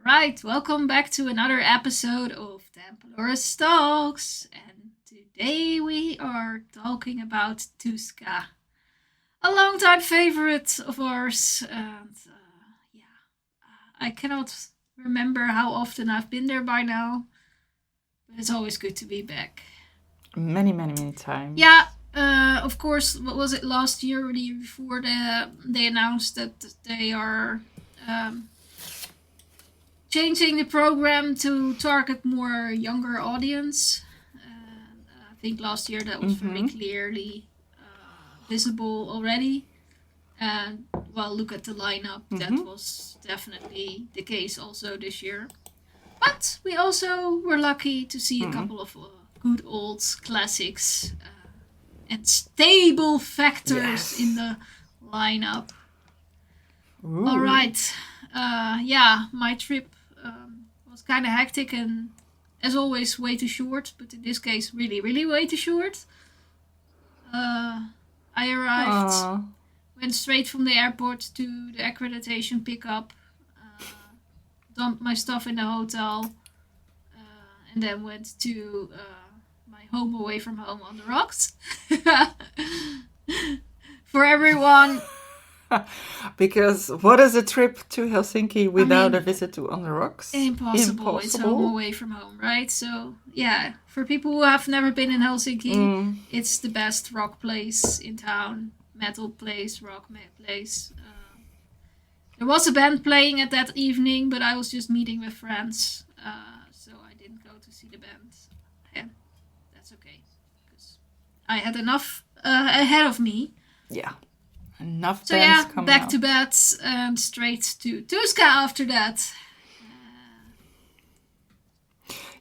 Right, welcome back to another episode of Templars Talks. And today we are talking about Tuska, a longtime favorite of ours. And I cannot remember how often I've been there by now, but it's always good to be back. Many times. Yeah, of course, what was it last year or the year before they announced that they are changing the program to target more younger audience. I think last year that was very clearly visible already. And well, look at the lineup. That was definitely the case also this year. But we also were lucky to see a couple of good old classics and stable factors in the lineup. Ooh. All right. My trip was kind of hectic and, as always, way too short. But in this case, really way too short. I arrived, went straight from the airport to the accreditation pickup, dumped my stuff in the hotel, and then went to my home away from home on the rocks. For everyone. Because what is a trip to Helsinki without a visit to On the Rocks? Impossible. It's home away from home, right? So, yeah, for people who have never been in Helsinki, it's the best rock place in town. Metal place, rock place. There was a band playing at that evening, but I was just meeting with friends. So I didn't go to see the band. And that's okay. Because I had enough ahead of me. Yeah. Enough bands coming back out. to bed and straight to Tuska after that.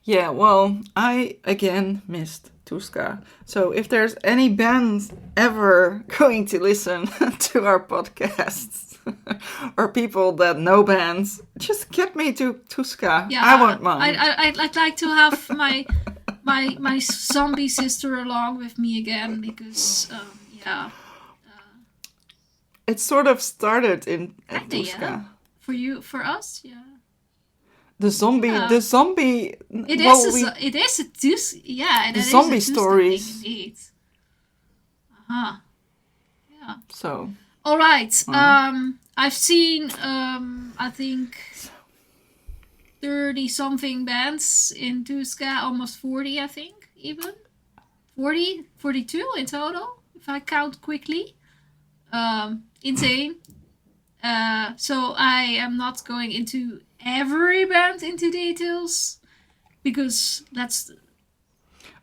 Yeah, well, I again missed Tuska. So if there's any band ever going to listen to our podcasts or people that know bands, just get me to Tuska. Yeah, I won't mind. I'd like to have my zombie sister along with me again because It sort of started in Tuska. For us, yeah. The zombie. It is a Tuska. Yeah, the zombie stories. Indeed. Yeah. So. All right. I've seen I think 30 something bands in Tuska, almost 40, I think, even 40, 42 in total, if I count quickly. Insane. So I am not going into every band into details because that's.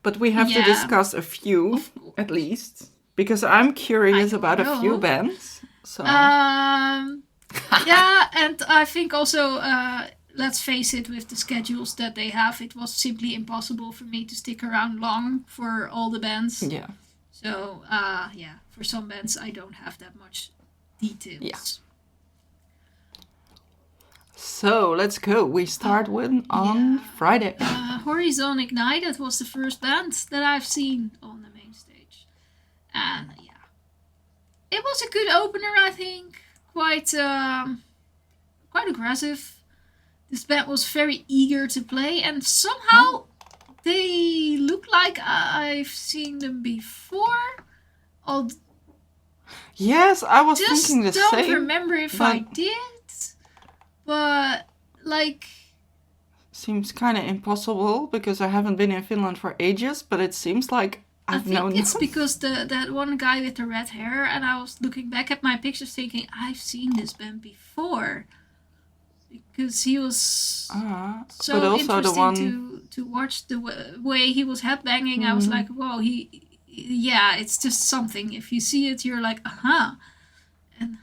But we have to discuss a few at least because I'm curious about a few bands. So. And I think also, let's face it, with the schedules that they have, it was simply impossible for me to stick around long for all the bands. Yeah. So, for some bands, I don't have that much details. Yeah. So, let's go. We start on Friday. Horizon Ignited was the first band that I've seen on the main stage. And, it was a good opener, I think. Quite aggressive. This band was very eager to play, and somehow they look like I've seen them before. Yes, I was thinking the same. I don't remember if I did, but seems kind of impossible because I haven't been in Finland for ages, but it seems like I've known. I think it's because that one guy with the red hair, and I was looking back at my pictures thinking I've seen this band before. Because he was so interesting to watch the way he was headbanging. I was like, whoa, it's just something. If you see it, you're like, And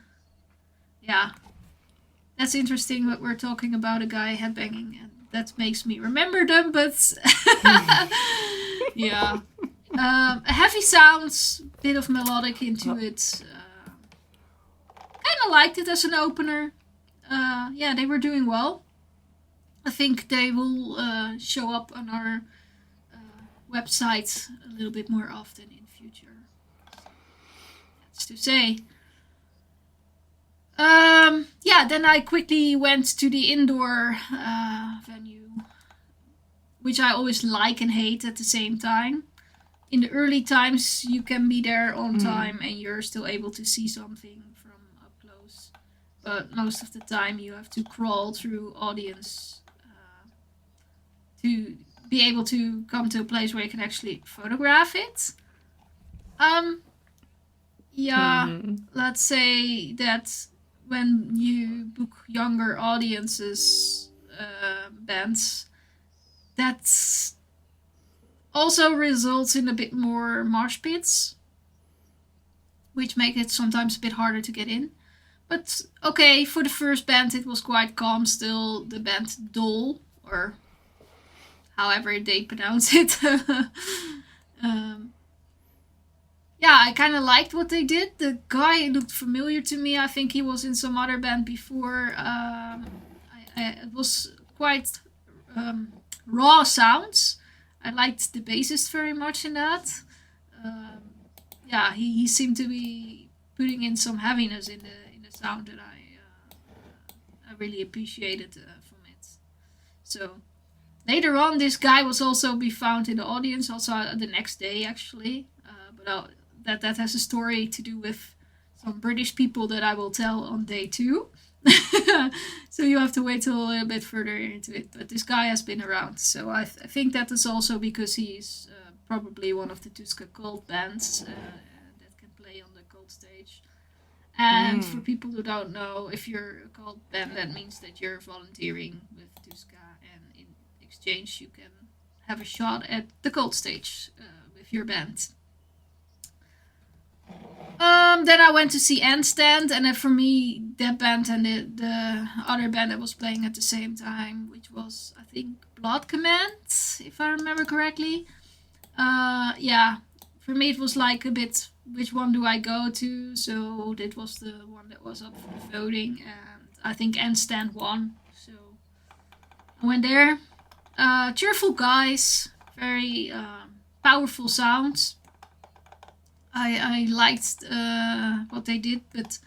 that's interesting that we're talking about a guy headbanging, and that makes me remember them, but a heavy sounds, bit of melodic into it. Kind of liked it as an opener. They were doing well. I think they will show up on our website a little bit more often in future. That's to say. then I quickly went to the indoor venue, which I always like and hate at the same time. In the early times, you can be there on time and you're still able to see something from up close. But most of the time, you have to crawl through audience to be able to come to a place where you can actually photograph it. Let's say that when you book younger audiences, bands, that's also results in a bit more mosh pits, which make it sometimes a bit harder to get in. But okay, for the first band it was quite calm still. The band Dol, or however they pronounce it. I kind of liked what they did. The guy looked familiar to me. I think he was in some other band before. It was quite raw sounds. I liked the bassist very much in that. He seemed to be putting in some heaviness in the sound that I really appreciated from it. So later on, this guy was also be found in the audience, also the next day actually. But that has a story to do with some British people that I will tell on day 2. So you have to wait till a little bit further into it. But this guy has been around, so I think that is also because he's probably one of the Tuska cult bands that can play on the cult stage. And for people who don't know, if you're a cult band, that means that you're volunteering with Tuska, and in exchange you can have a shot at the cult stage with your band. Then I went to see Endstand, and then for me, that band and the other band that was playing at the same time, which was, I think, Blood Command, if I remember correctly. For me it was like a bit, which one do I go to? So that was the one that was up for the voting, and I think Endstand won. So I went there. Cheerful guys, very powerful sounds. I liked what they did, but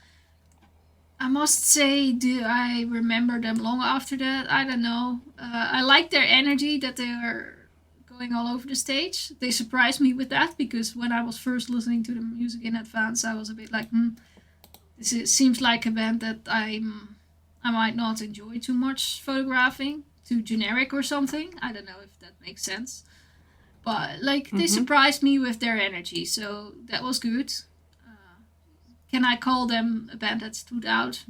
I must say, do I remember them long after that? I don't know. I liked their energy, that they were going all over the stage. They surprised me with that, because when I was first listening to the music in advance, I was a bit like, this seems like a band that I might not enjoy too much photographing, too generic or something. I don't know if that makes sense. But they surprised me with their energy, so that was good. Can I call them a band that stood out?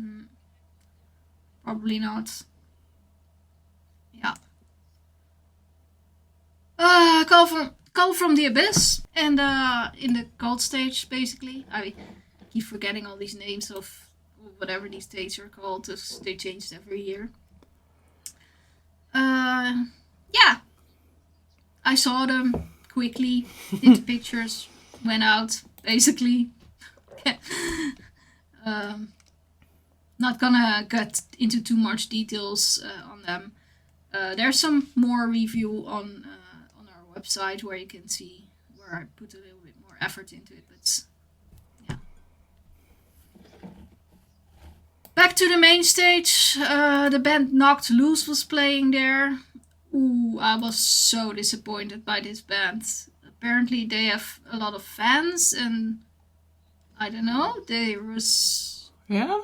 Probably not. Yeah. Call from the Abyss, and in the cult stage, basically. I keep forgetting all these names of whatever these stages are called, because they changed every year. I saw them quickly, did the pictures, went out, basically. Not gonna get into too much details on them. There's some more review on our website where you can see where I put a little bit more effort into it, but yeah. Back to the main stage, the band Knocked Loose was playing there. Ooh, I was so disappointed by this band. Apparently they have a lot of fans, and I don't know, there was... Yeah?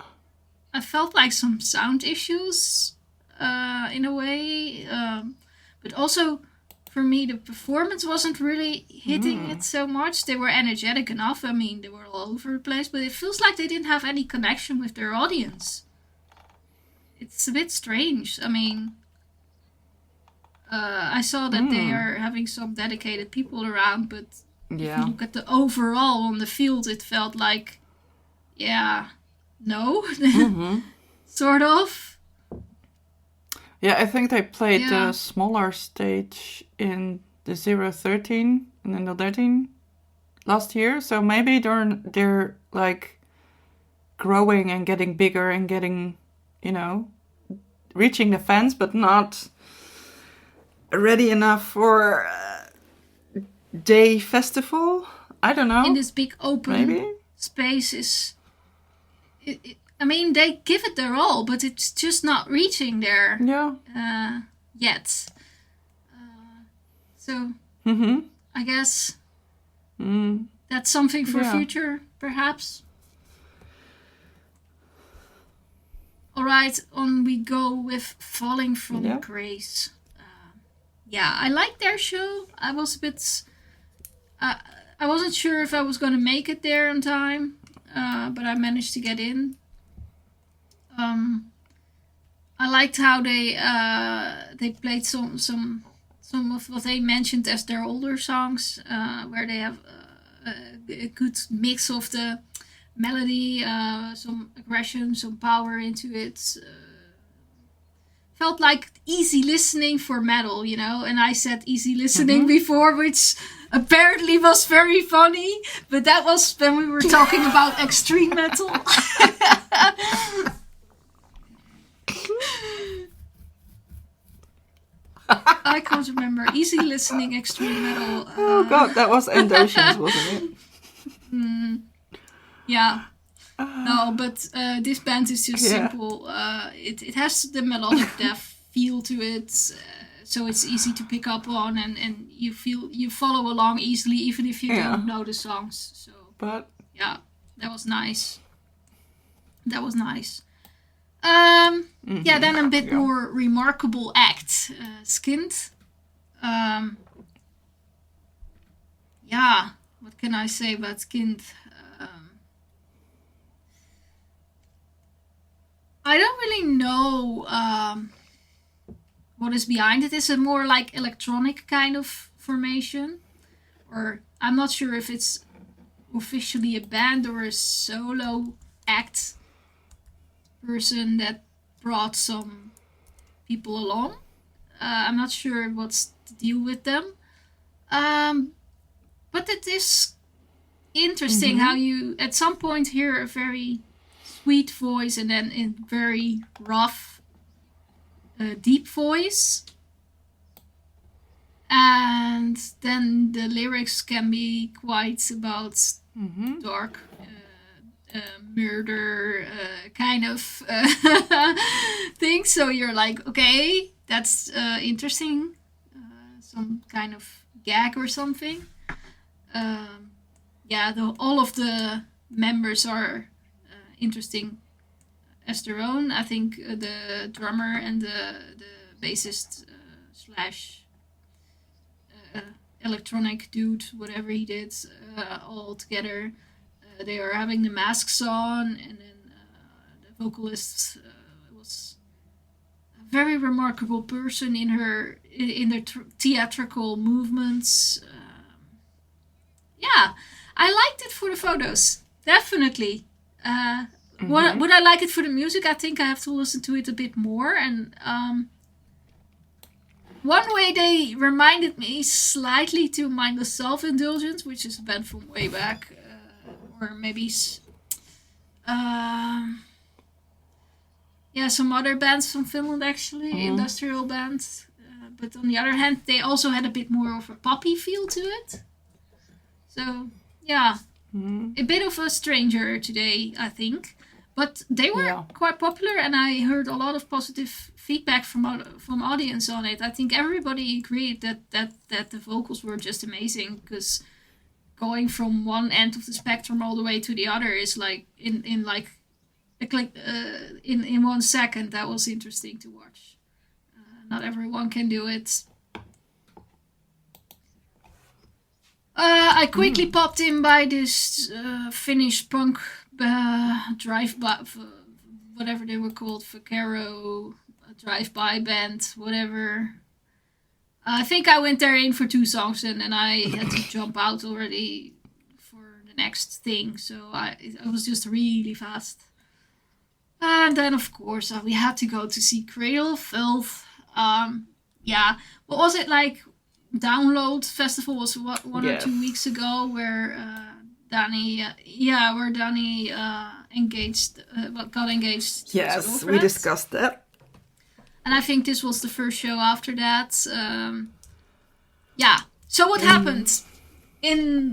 I felt like some sound issues, in a way. But also, for me, the performance wasn't really hitting it so much. They were energetic enough. I mean, they were all over the place, but it feels like they didn't have any connection with their audience. It's a bit strange. I mean... I saw that they are having some dedicated people around, but if you look at the overall on the field, it felt like, no, sort of. Yeah, I think they played the smaller stage in the 013 and then the 13 last year, so maybe they're like growing and getting bigger and getting, reaching the fans, but not ready enough for day festival. I don't know. In this big open space I mean, they give it their all, but it's just not reaching there yet. So I guess that's something for future, perhaps. All right, on we go with Falling from Grace. I liked their show. I was a bit... I wasn't sure if I was going to make it there in time, but I managed to get in. I liked how they played some of what they mentioned as their older songs, where they have a good mix of the melody, some aggression, some power into it. Felt like easy listening for metal, you know, and I said easy listening before, which apparently was very funny, but that was when we were talking about extreme metal. I can't remember. Easy listening, extreme metal. Oh god, that was Endocians, wasn't it? Yeah. No, but this band is just simple. It has the melodic death feel to it, so it's easy to pick up on, and you follow along easily, even if you don't know the songs. So, but yeah, that was nice. Then a bit more remarkable act, Skint. What can I say about Skint? I don't really know what is behind it. Is it more like electronic kind of formation? Or I'm not sure if it's officially a band or a solo act person that brought some people along. I'm not sure what's the deal with them. But it is interesting how you at some point hear a very sweet voice and then in very rough, deep voice. And then the lyrics can be quite about dark murder kind of thing. So you're like, okay, that's interesting. Some kind of gag or something. All of the members are interesting as their own. I think the drummer and the bassist slash electronic dude, whatever he did, all together. They are having the masks on, and then the vocalist was a very remarkable person in their theatrical movements. I liked it for the photos, definitely. Would I like it for the music? I think I have to listen to it a bit more. And one way they reminded me slightly to Mindless Self-Indulgence, which is a band from way back. Or maybe some other bands from Finland, actually, industrial bands. But on the other hand, they also had a bit more of a poppy feel to it. So, a bit of a stranger today, I think. But they were quite popular, and I heard a lot of positive feedback from audience on it. I think everybody agreed that the vocals were just amazing, because going from one end of the spectrum all the way to the other is like in 1 second. That was interesting to watch. Not everyone can do it. I quickly popped in by this Finnish punk drive-by, whatever they were called, Vaquero, drive-by band, whatever. I think I went there in for 2 songs and I had to jump out already for the next thing. So I was just really fast. And then, of course, we had to go to see Cradle of Filth. What was it like? Download Festival was one or 2 weeks ago, where Danny engaged, got engaged. Yes, we discussed that. And I think this was the first show after that. So what happened?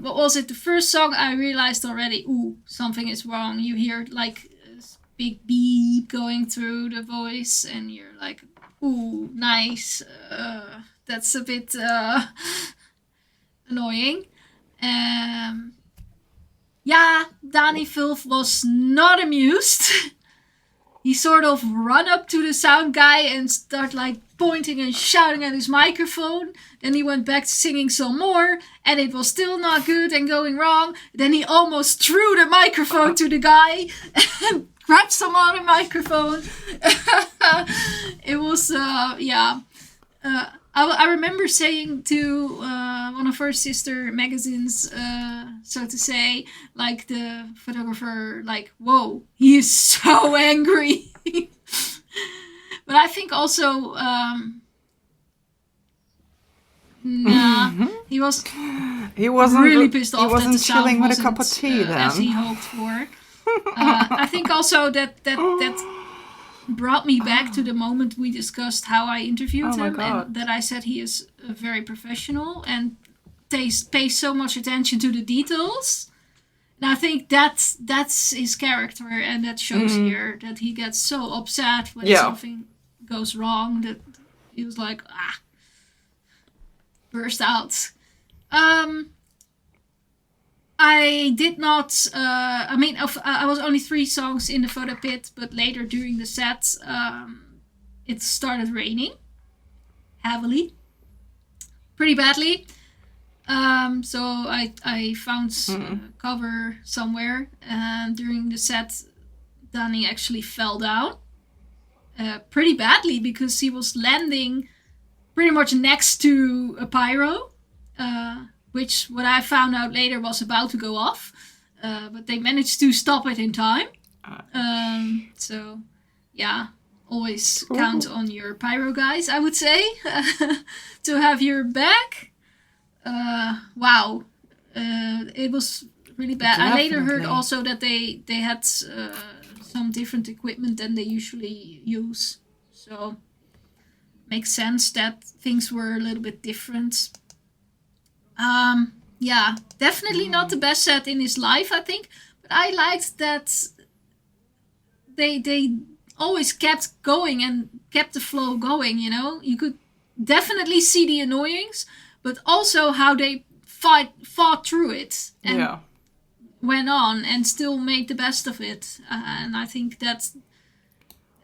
What was it? The first song, I realized already, something is wrong. You hear like big beep going through the voice, and you're like, ooh, nice. That's a bit annoying. Yeah, Danny Filth was not amused. He sort of run up to the sound guy and start like pointing and shouting at his microphone. Then he went back to singing some more, and it was still not good and going wrong. Then he almost threw the microphone to the guy and grabbed some other microphone. It was, yeah. I remember saying to one of our sister magazines, so to say, like the photographer, like, whoa, he is so angry. But I think also, he wasn't really pissed off that the sound chilling with a wasn't cup of tea then. as he hoped for. I think also that brought me back to the moment we discussed how I interviewed him, and that I said he is very professional and pays so much attention to the details. And I think that's his character, and that shows here that he gets so upset when something goes wrong that he was like, burst out. I did not, I was only 3 songs in the photo pit, but later during the set, it started raining heavily, pretty badly. So I found cover somewhere, and during the set, Danny actually fell down pretty badly because he was landing pretty much next to a pyro, which what I found out later was about to go off, but they managed to stop it in time. So, yeah, always count on your pyro guys, I would say, to have your back. Wow, it was really bad. Definitely. I later heard also that they had some different equipment than they usually use, so makes sense that things were a little bit different. Yeah, definitely not the best set in his life, I think. But I liked that they always kept going and kept the flow going, you know? You could definitely see the annoyings, but also how they fought through it and went on and still made the best of it. And I think that's,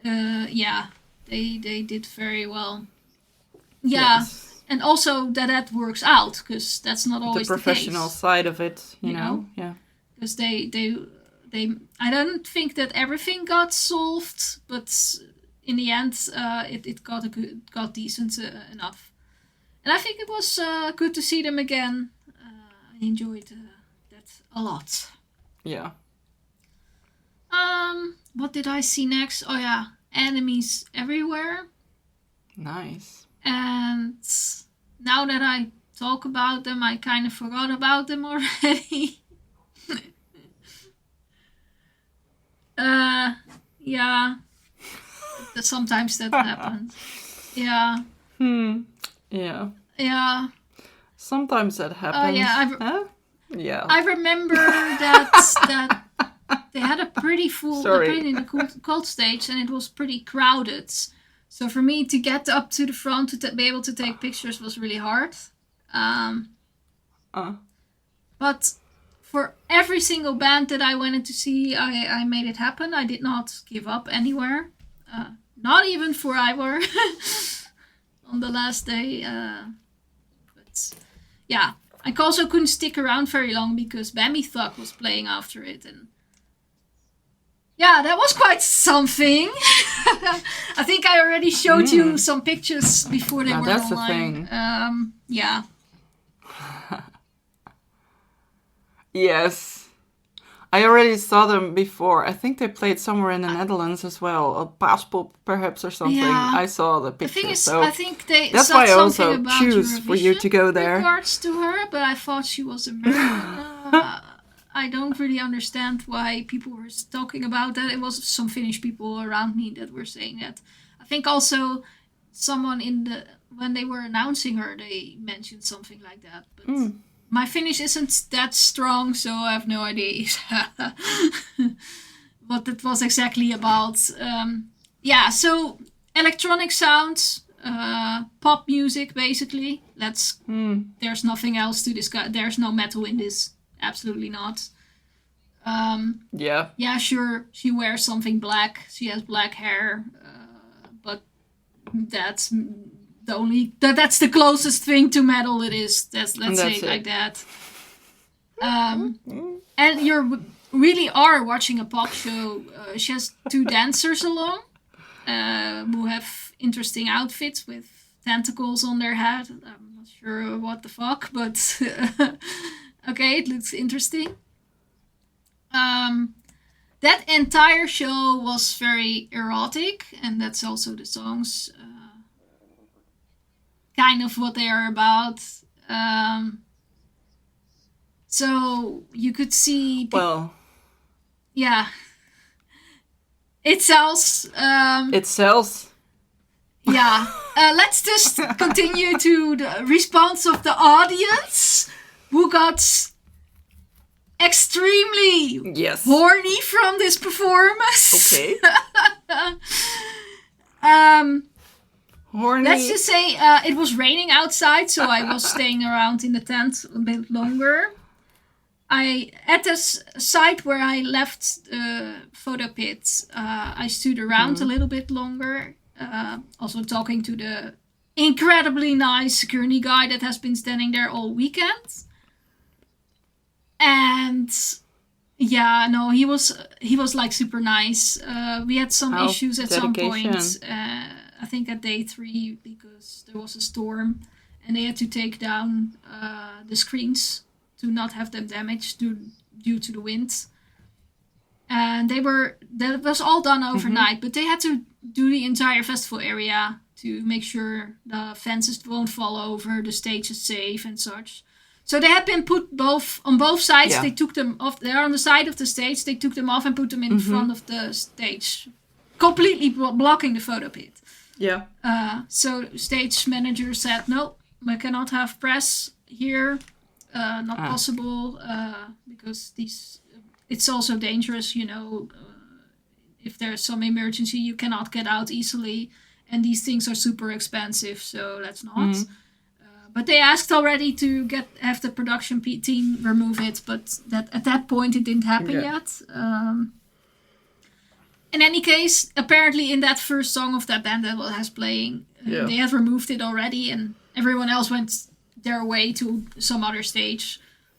they did very well. Yeah. Yes. And also that works out, because that's not always the professional case. Side of it, you know? Yeah. Because they I don't think that everything got solved, but in the end, it got decent enough. And I think it was good to see them again. I enjoyed that a lot. Yeah. What did I see next? Oh yeah, Enemies Everywhere. Nice. And now that I talk about them, I kind of forgot about them already. Yeah. Sometimes that happens. Yeah. Yeah. Yeah. Sometimes that happens. Yeah. Yeah. I remember that they had a pretty full in the cult stage, and it was pretty crowded. So for me to get up to the front to be able to take pictures was really hard. But for every single band that I wanted to see, I made it happen. I did not give up anywhere. Not even for Ivor on the last day. But yeah, I also couldn't stick around very long because Bambi Thug was playing after it. And yeah, that was quite something. I think I already showed you some pictures before they were that's online. The thing. Yeah. Yes. I already saw them before. I think they played somewhere in the Netherlands as well. Or Paaspop perhaps or something. Yeah. I saw the pictures. The thing is, so I think that's why I also choose for you to go there. Regards to her, but I thought she was American. I don't really understand why people were talking about that. It was some Finnish people around me that were saying that. I think also someone when they were announcing her, they mentioned something like that. But my Finnish isn't that strong, so I have no idea. what it was exactly about. So electronic sounds, pop music, basically. There's nothing else to discuss. There's no metal in this. Absolutely not. Yeah, sure. She wears something black. She has black hair, but that's that's the closest thing to metal it is. Let's say it like that. And you really are watching a pop show. She has two dancers along who have interesting outfits with tentacles on their head. I'm not sure what the fuck, but okay, it looks interesting. That entire show was very erotic, and that's also the songs kind of what they are about. So you could see. Yeah. It sells. It sells. Yeah. Let's just continue to the response of the audience, who got extremely horny from this performance. Okay. Horny. Let's just say it was raining outside, so I was staying around in the tent a bit longer. At the site where I left the photo pit, I stood around a little bit longer, also talking to the incredibly nice security guy that has been standing there all weekend. And yeah, no, he was like super nice. We had some issues at some point. I think at day 3, because there was a storm and they had to take down the screens to not have them damaged due to the wind. And that was all done overnight, but they had to do the entire festival area to make sure the fences won't fall over, the stage is safe and such. So they had been put on both sides. Yeah. They took them off. They're on the side of the stage. They took them off and put them in front of the stage, completely blocking the photo pit. Yeah. So stage manager said, no, we cannot have press here. Not possible, because it's also dangerous, if there's some emergency, you cannot get out easily, and these things are super expensive, so let's not. But they asked already to have the production team remove it, but at that point it didn't happen yet. In any case, apparently in that first song of that band that was playing, they had removed it already, and everyone else went their way to some other stage.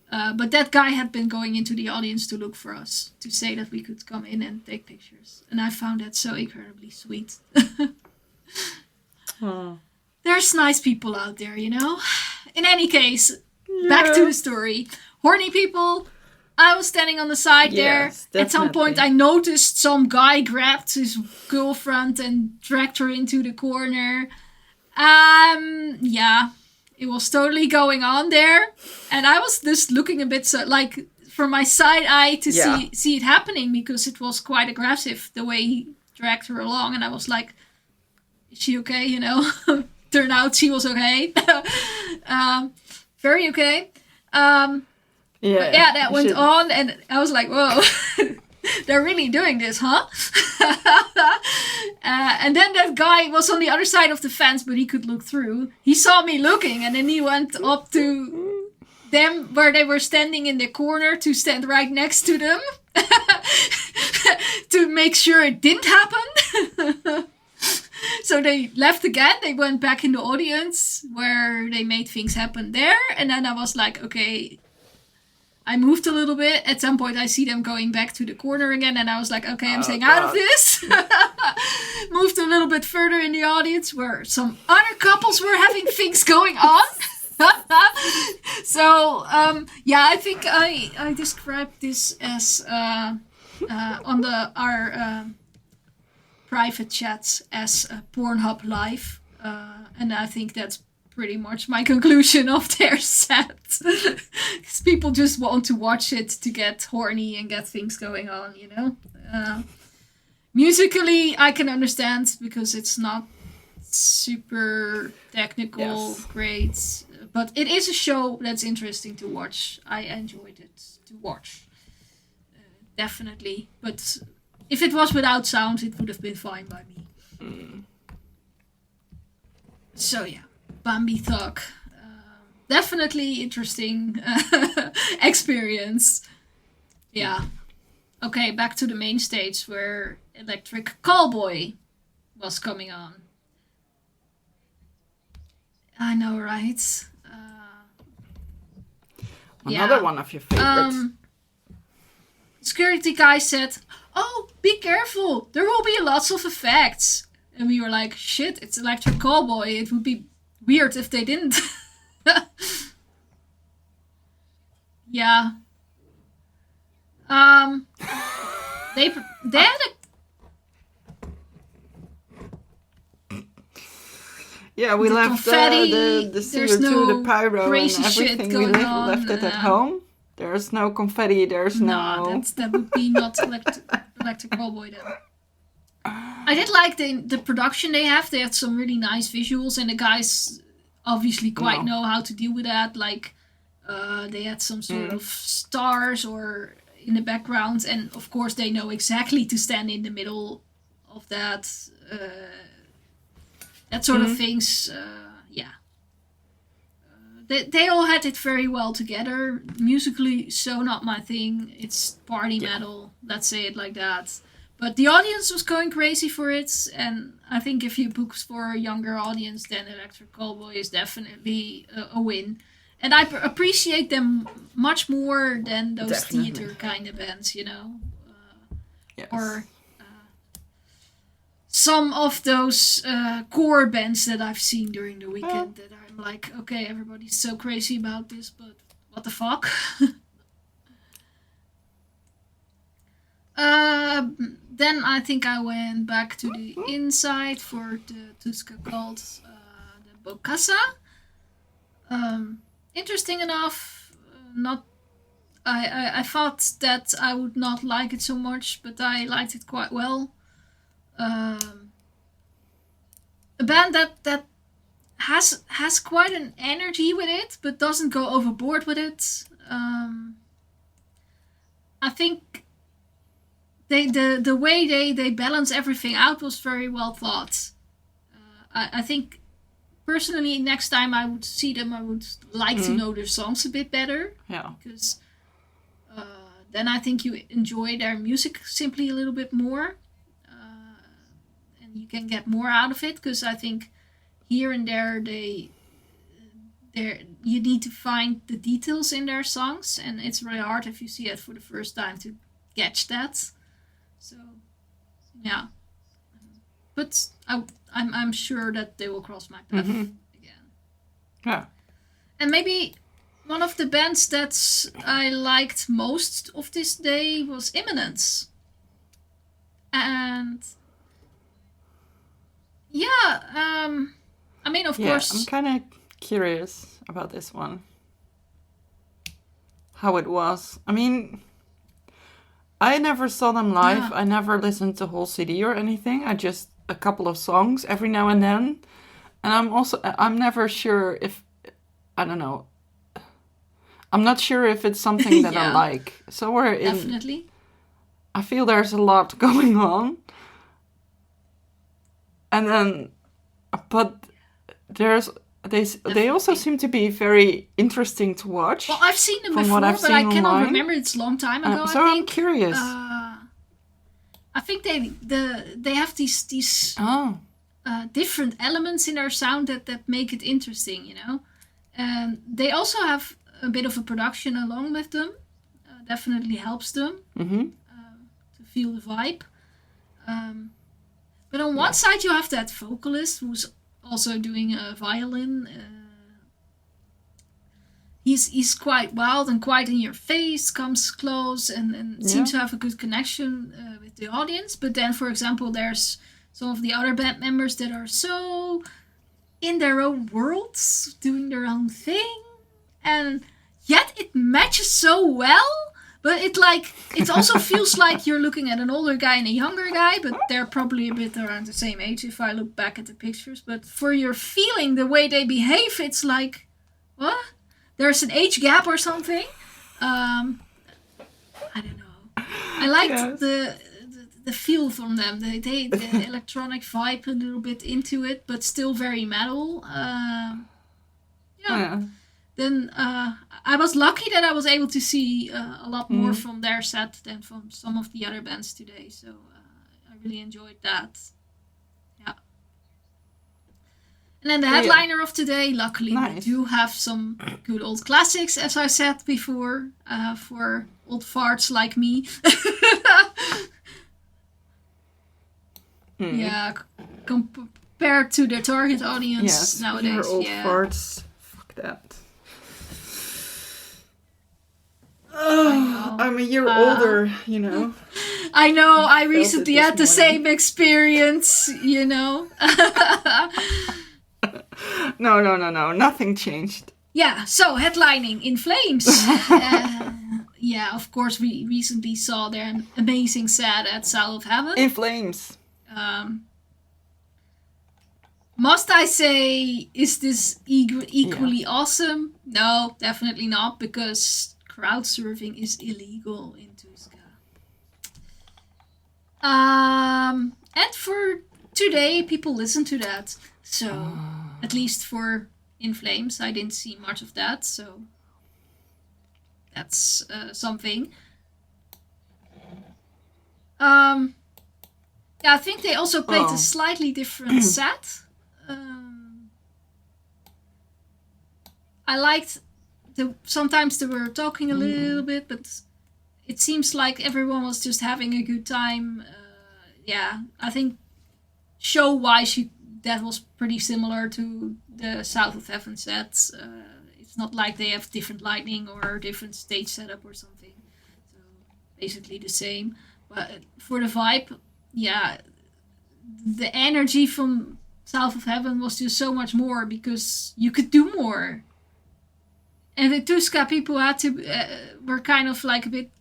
But that guy had been going into the audience to look for us, to say that we could come in and take pictures. And I found that so incredibly sweet. There's nice people out there, In any case, back to the story. Horny people. I was standing on the side there. Definitely. At some point I noticed some guy grabbed his girlfriend and dragged her into the corner. It was totally going on there. And I was just looking a bit from my side eye to see it happening, because it was quite aggressive the way he dragged her along. And I was like, is she okay? Turned out she was okay. Very okay. That went on, and I was like, whoa. They're really doing this, huh? And then that guy was on the other side of the fence, but he could look through. He saw me looking, and then he went up to them where they were standing in the corner to stand right next to them to make sure it didn't happen. So they left again. They went back in the audience where they made things happen there. And then I was like, okay, I moved a little bit. At some point, I see them going back to the corner again. And I was like, okay, I'm staying out of this. Moved a little bit further in the audience where some other couples were having things going on. So, I think I described this as on our private chats as Pornhub Live. And I think that's pretty much my conclusion of their set. Because people just want to watch it to get horny and get things going on, Musically, I can understand, because it's not super technical, great. But it is a show that's interesting to watch. I enjoyed it to watch. Definitely. But if it was without sound, it would have been fine by me. So yeah, Bambi Thug. Definitely interesting experience. Yeah. Okay, back to the main stage where Electric Callboy was coming on. I know, right? Another one of your favorites. Security guy said, "Oh, be careful! There will be lots of effects." And we were like, "Shit, it's Electric Callboy. It would be weird if they didn't." Yeah. They had a... Yeah, we left confetti, the CO2, no the pyro, and crazy shit everything. We going left it on, at home. There's no confetti. There's no. That would be not Electric Callboy then. I did like the production they have. They had some really nice visuals, and the guys obviously quite know how to deal with that. Like, they had some sort of stars or in the background, and of course they know exactly to stand in the middle of that. That sort of things. Yeah. They all had it very well together. Musically, so not my thing. It's party metal. Let's say it like that. But the audience was going crazy for it, and I think if you book for a younger audience, then Electric Callboy is definitely a win. And I appreciate them much more than those theater kind of bands, you know? Yes. Or some of those core bands that I've seen during the weekend that I'm like, okay, everybody's so crazy about this, but what the fuck? Then I think I went back to the inside for the Tuska called the Bokassa. Interesting enough, not. I thought that I would not like it so much, but I liked it quite well. A band that has quite an energy with it, but doesn't go overboard with it. I think the way they balance everything out was very well thought. I think personally, next time I would see them, I would like to know their songs a bit better. Yeah. Because then I think you enjoy their music simply a little bit more. And you can get more out of it. Because I think here and there, you need to find the details in their songs. And it's really hard if you see it for the first time to catch that. So, yeah. But I'm sure that they will cross my path again. Yeah. And maybe one of the bands that I liked most of this day was Imminence. And yeah, I mean, of course. I'm kind of curious about this one. How it was. I mean, I never saw them live. Yeah. I never listened to whole CD or anything. I just a couple of songs every now and then. And I'm never sure if, I don't know. I'm not sure if it's something that I like. So we're in. Definitely. I feel there's a lot going on. And then, but they also seem to be very interesting to watch. Well, I've seen them before, but I cannot online. remember. It's a long time ago. So I'm curious. I think they have these different elements in their sound that make it interesting, you know. They also have a bit of a production along with them. Definitely helps them to feel the vibe. But on one side you have that vocalist who's also doing a violin. He's quite wild and quite in your face, comes close and seems to have a good connection with the audience. But then, for example, there's some of the other band members that are so in their own worlds, doing their own thing. And yet it matches so well. But it also feels like you're looking at an older guy and a younger guy, but they're probably a bit around the same age if I look back at the pictures. But for your feeling, the way they behave, it's like, what? There's an age gap or something. I don't know. I liked the the feel from them. The electronic vibe a little bit into it, but still very metal. Yeah. Then I was lucky that I was able to see a lot more from their set than from some of the other bands today. So I really enjoyed that. Yeah. And then the headliner of today, luckily, we do have some good old classics, as I said before, for old farts like me. Yeah, compared to the target audience nowadays. Old farts. Fuck that. I'm a year older, you know. I know, I recently had the same experience, you know. No, nothing changed. Yeah, so headlining In Flames. Yeah, of course, we recently saw their amazing set at South of Heaven. In Flames. Must I say, is this equally awesome? No, definitely not, because crowd surfing is illegal in Tuska. And for today, people listen to that. So, at least for In Flames, I didn't see much of that. So, that's something. Yeah, I think they also played a slightly different set. I liked sometimes they were talking a little bit, but it seems like everyone was just having a good time. Yeah, I think show-wise, that was pretty similar to the South of Heaven sets. It's not like they have different lighting or different stage setup or something. So basically the same. But for the vibe, yeah, the energy from South of Heaven was just so much more because you could do more. And the Tuska people had to were kind of like a bit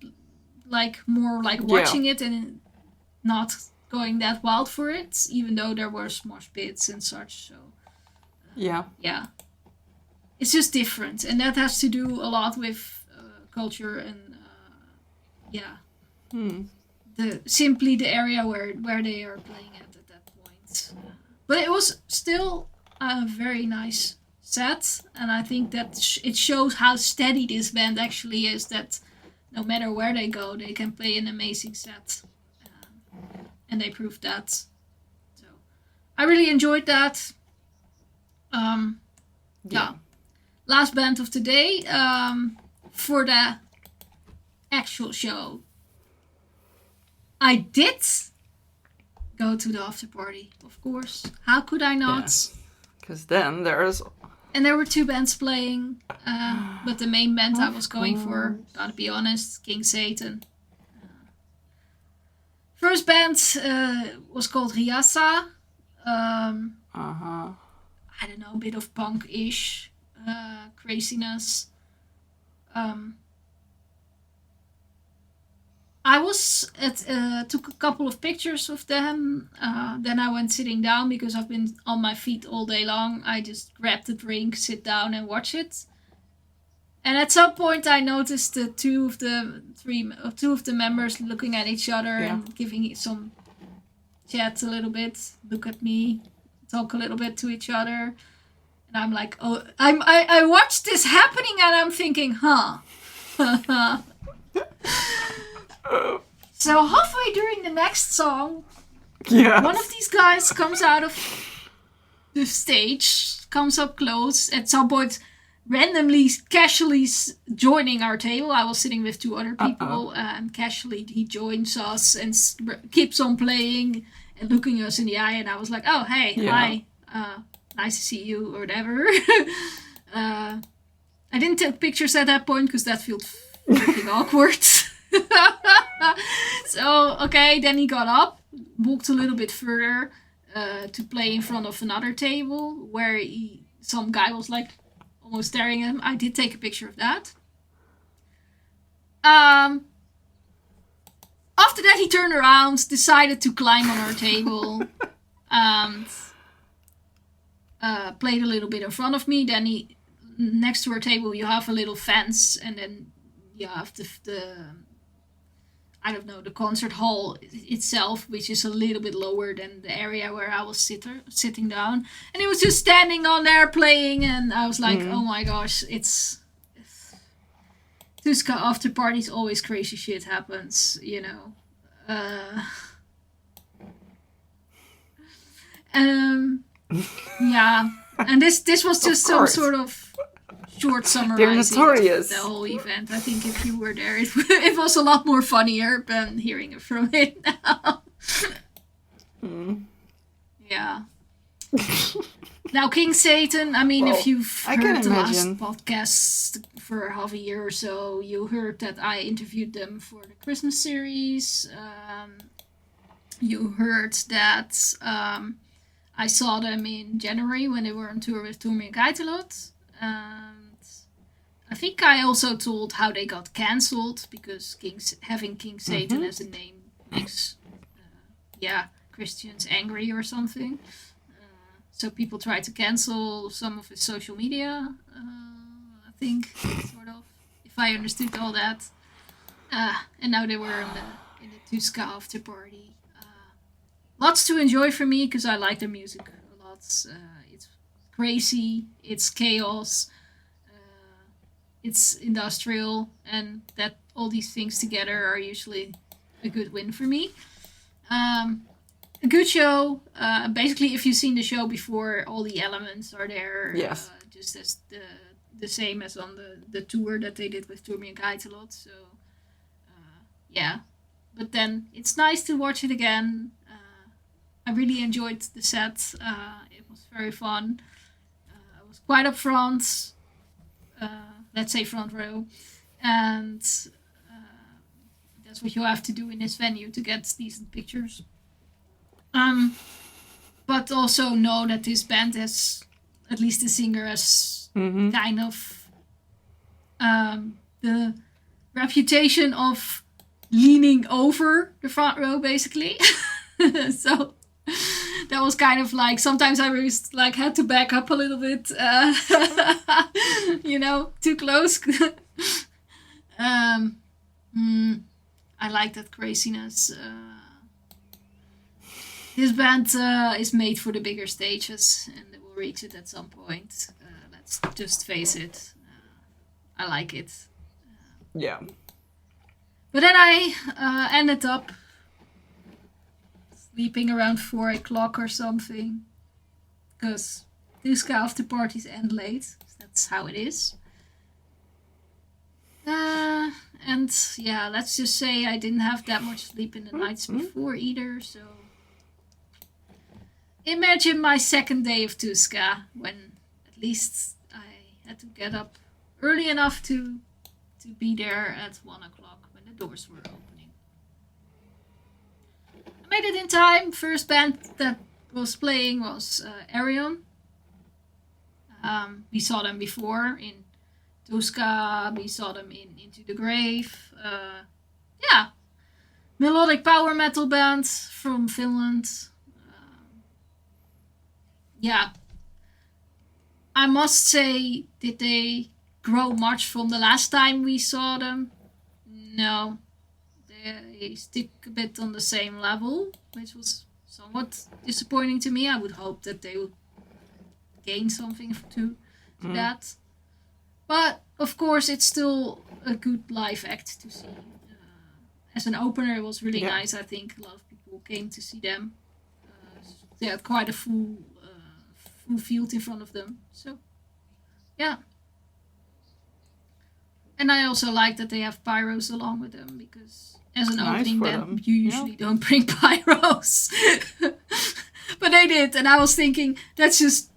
like more like watching it and not going that wild for it, even though there were mosh pits and such. So yeah, it's just different, and that has to do a lot with culture and simply the area where they are playing at that point. But it was still a very nice set, and I think that it shows how steady this band actually is, that no matter where they go, they can play an amazing set. And they proved that. So I really enjoyed that. Last band of the day for the actual show. I did go to the after party, of course. How could I not? Because then there's... And there were two bands playing, but the main band I was going for, gotta be honest, King Satan. First band was called Riasa. I don't know, a bit of punk-ish craziness. I took a couple of pictures of them. Then I went sitting down because I've been on my feet all day long. I just grabbed a drink, sit down and watch it. And at some point I noticed two of the members looking at each other and giving some chat a little bit, look at me, talk a little bit to each other. And I'm like, I watched this happening and I'm thinking, So halfway during the next song, one of these guys comes out of the stage, comes up close, at some point randomly, casually joining our table. I was sitting with two other people, and casually he joins us and keeps on playing and looking us in the eye. And I was like, "Oh, hey, hi, nice to see you," or whatever. I didn't take pictures at that point because that felt freaking awkward. So okay, then he got up, walked a little bit further to play in front of another table where some guy was like almost staring at him. I did take a picture of that. After that, he turned around, decided to climb on our table, and played a little bit in front of me. Then next to our table, you have a little fence, and then you have the I don't know, the concert hall itself, which is a little bit lower than the area where I was sitting down. And he was just standing on there playing, and I was like, oh my gosh, it's Tuska after parties, always crazy shit happens, you know. Yeah, and this was just some sort of short summarizing of the whole event. I think if you were there, it was a lot more funnier than hearing it from it now. Yeah. Now, King Satan, I mean, if you've heard the last podcast for half a year or so, you heard that I interviewed them for the Christmas series. You heard that I saw them in January when they were on tour with Tourmi and Keitelot. And I think I also told how they got cancelled, because having King Satan as a name makes, Christians angry or something. So people tried to cancel some of his social media, I think, sort of, if I understood all that. And now they were in the Tuska after party. Lots to enjoy for me, because I like their music a lot. It's crazy, it's chaos, it's industrial, and that all these things together are usually a good win for me. A good show. Basically, if you've seen the show before, all the elements are there. Yes. Just as the same as on the tour that they did with Tourmi and Keitelot. So, yeah. But then it's nice to watch it again. I really enjoyed the set. It was very fun. I was quite up front. Let's say front row. And that's what you have to do in this venue to get decent pictures. But also know that this band has, at least the singer has kind of the reputation of leaning over the front row, basically. So that was kind of like, sometimes I was like, had to back up a little bit, you know, too close. I like that craziness. This band is made for the bigger stages, and they will reach it at some point. Let's just face it. I like it. Yeah. But then I ended up sleeping around 4 o'clock or something, because Tuska after parties end late. That's how it is. And yeah, let's just say I didn't have that much sleep in the nights before either, so imagine my second day of Tuska, when at least I had to get up early enough to be there at 1 o'clock when the doors were opening. I made it in time. First band that was playing was Arion. We saw them before in Tuska. We saw them in Into the Grave. Melodic power metal band from Finland. I must say, did they grow much from the last time we saw them? No. They stick a bit on the same level, which was somewhat disappointing to me. I would hope that they would gain something to that. But, of course, it's still a good live act to see. As an opener, it was really nice. I think a lot of people came to see them. They had quite a full field in front of them. So, yeah. And I also like that they have pyros along with them, because as an opening band, you usually don't bring pyros. But they did, and I was thinking, that's just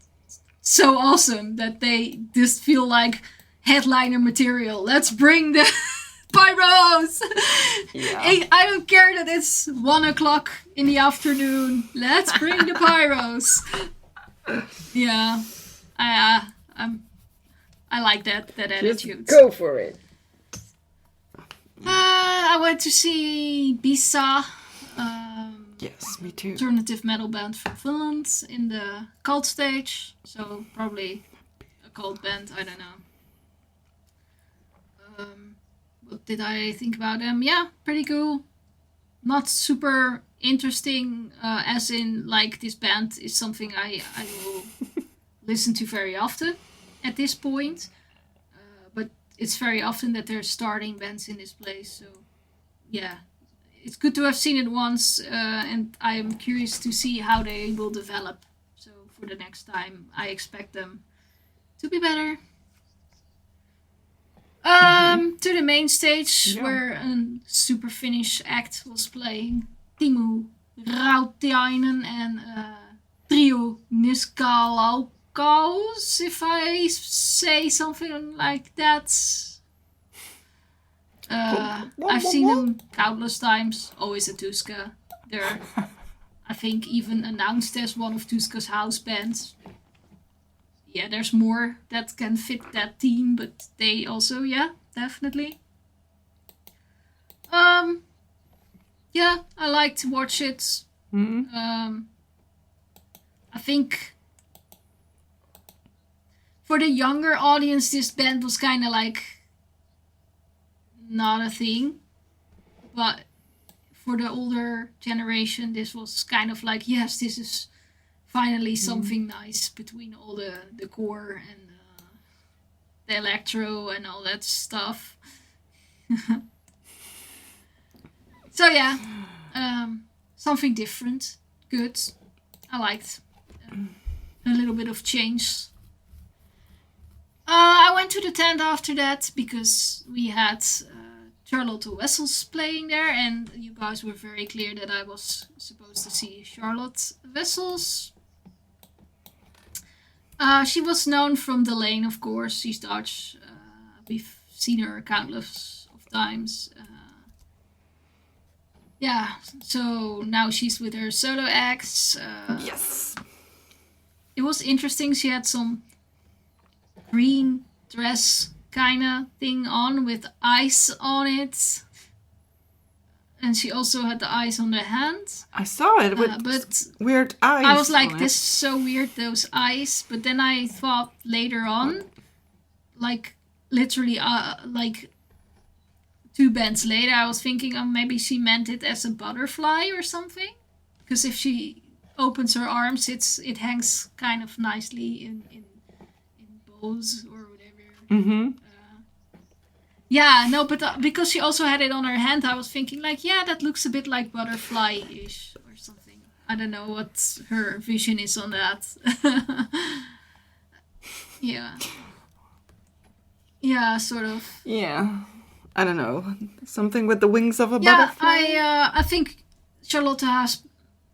so awesome that they just feel like headliner material. Let's bring the pyros! Yeah. I don't care that it's 1 o'clock in the afternoon. Let's bring the pyros. Yeah, I like that attitude. Just go for it. I went to see Bisa. Yes, me too. Alternative metal band from Finland in the cult stage. So probably a cult band, I don't know. What did I think about them? Yeah, pretty cool. not super interesting, as in like this band is something I will listen to very often at this point. But it's very often that there's starting bands in this place, so yeah, it's good to have seen it once, and I'm curious to see how they will develop. So for the next time, I expect them to be better. To the main stage, where a super Finnish act was playing. Timo Rautiainen and Trio Niskalaukaus, if I say something like that. I've seen them countless times, always at Tuska. They're, I think, even announced as one of Tuska's house bands. Yeah, there's more that can fit that team, but they also, yeah, definitely. Yeah, I like to watch it. I think for the younger audience, this band was kind of like not a thing, but for the older generation, this was kind of like, yes, this is finally something nice between all the core and the electro and all that stuff. So yeah, something different, good. I liked a little bit of change. I went to the tent after that because we had Charlotte Wessels playing there, and you guys were very clear that I was supposed to see Charlotte Wessels. She was known from The Lane, of course. She's Dutch. We've seen her countless of times. Yeah, so now she's with her solo acts. Yes. It was interesting. She had some green dress kind of thing on with ice on it. And she also had the ice on the hand. I saw it with weird eyes. I was like, this is so weird, those eyes. But then I thought later on, like literally like 2 bands later, I was thinking, oh, maybe she meant it as a butterfly or something. Because if she opens her arms, it hangs kind of nicely in bows or whatever. Yeah, no, but because she also had it on her hand, I was thinking like, yeah, that looks a bit like butterfly-ish or something. I don't know what her vision is on that. Yeah. Yeah, sort of. Yeah. I don't know. Something with the wings of a butterfly? Yeah, I think Charlotte has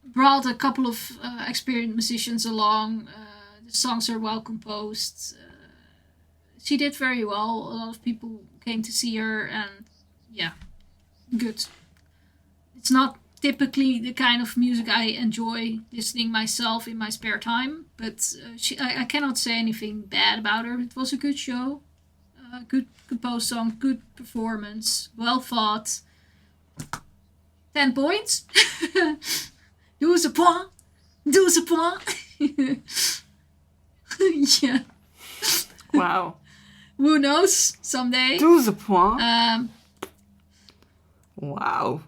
brought a couple of experienced musicians along. The songs are well composed. She did very well. A lot of people came to see her, and yeah, good. It's not typically the kind of music I enjoy listening myself in my spare time, but I cannot say anything bad about her. It was a good show, good composed song, good performance, well thought. 10 points. 12 points. 12 points. Yeah. Wow. Who knows? Someday. 12 points. Wow.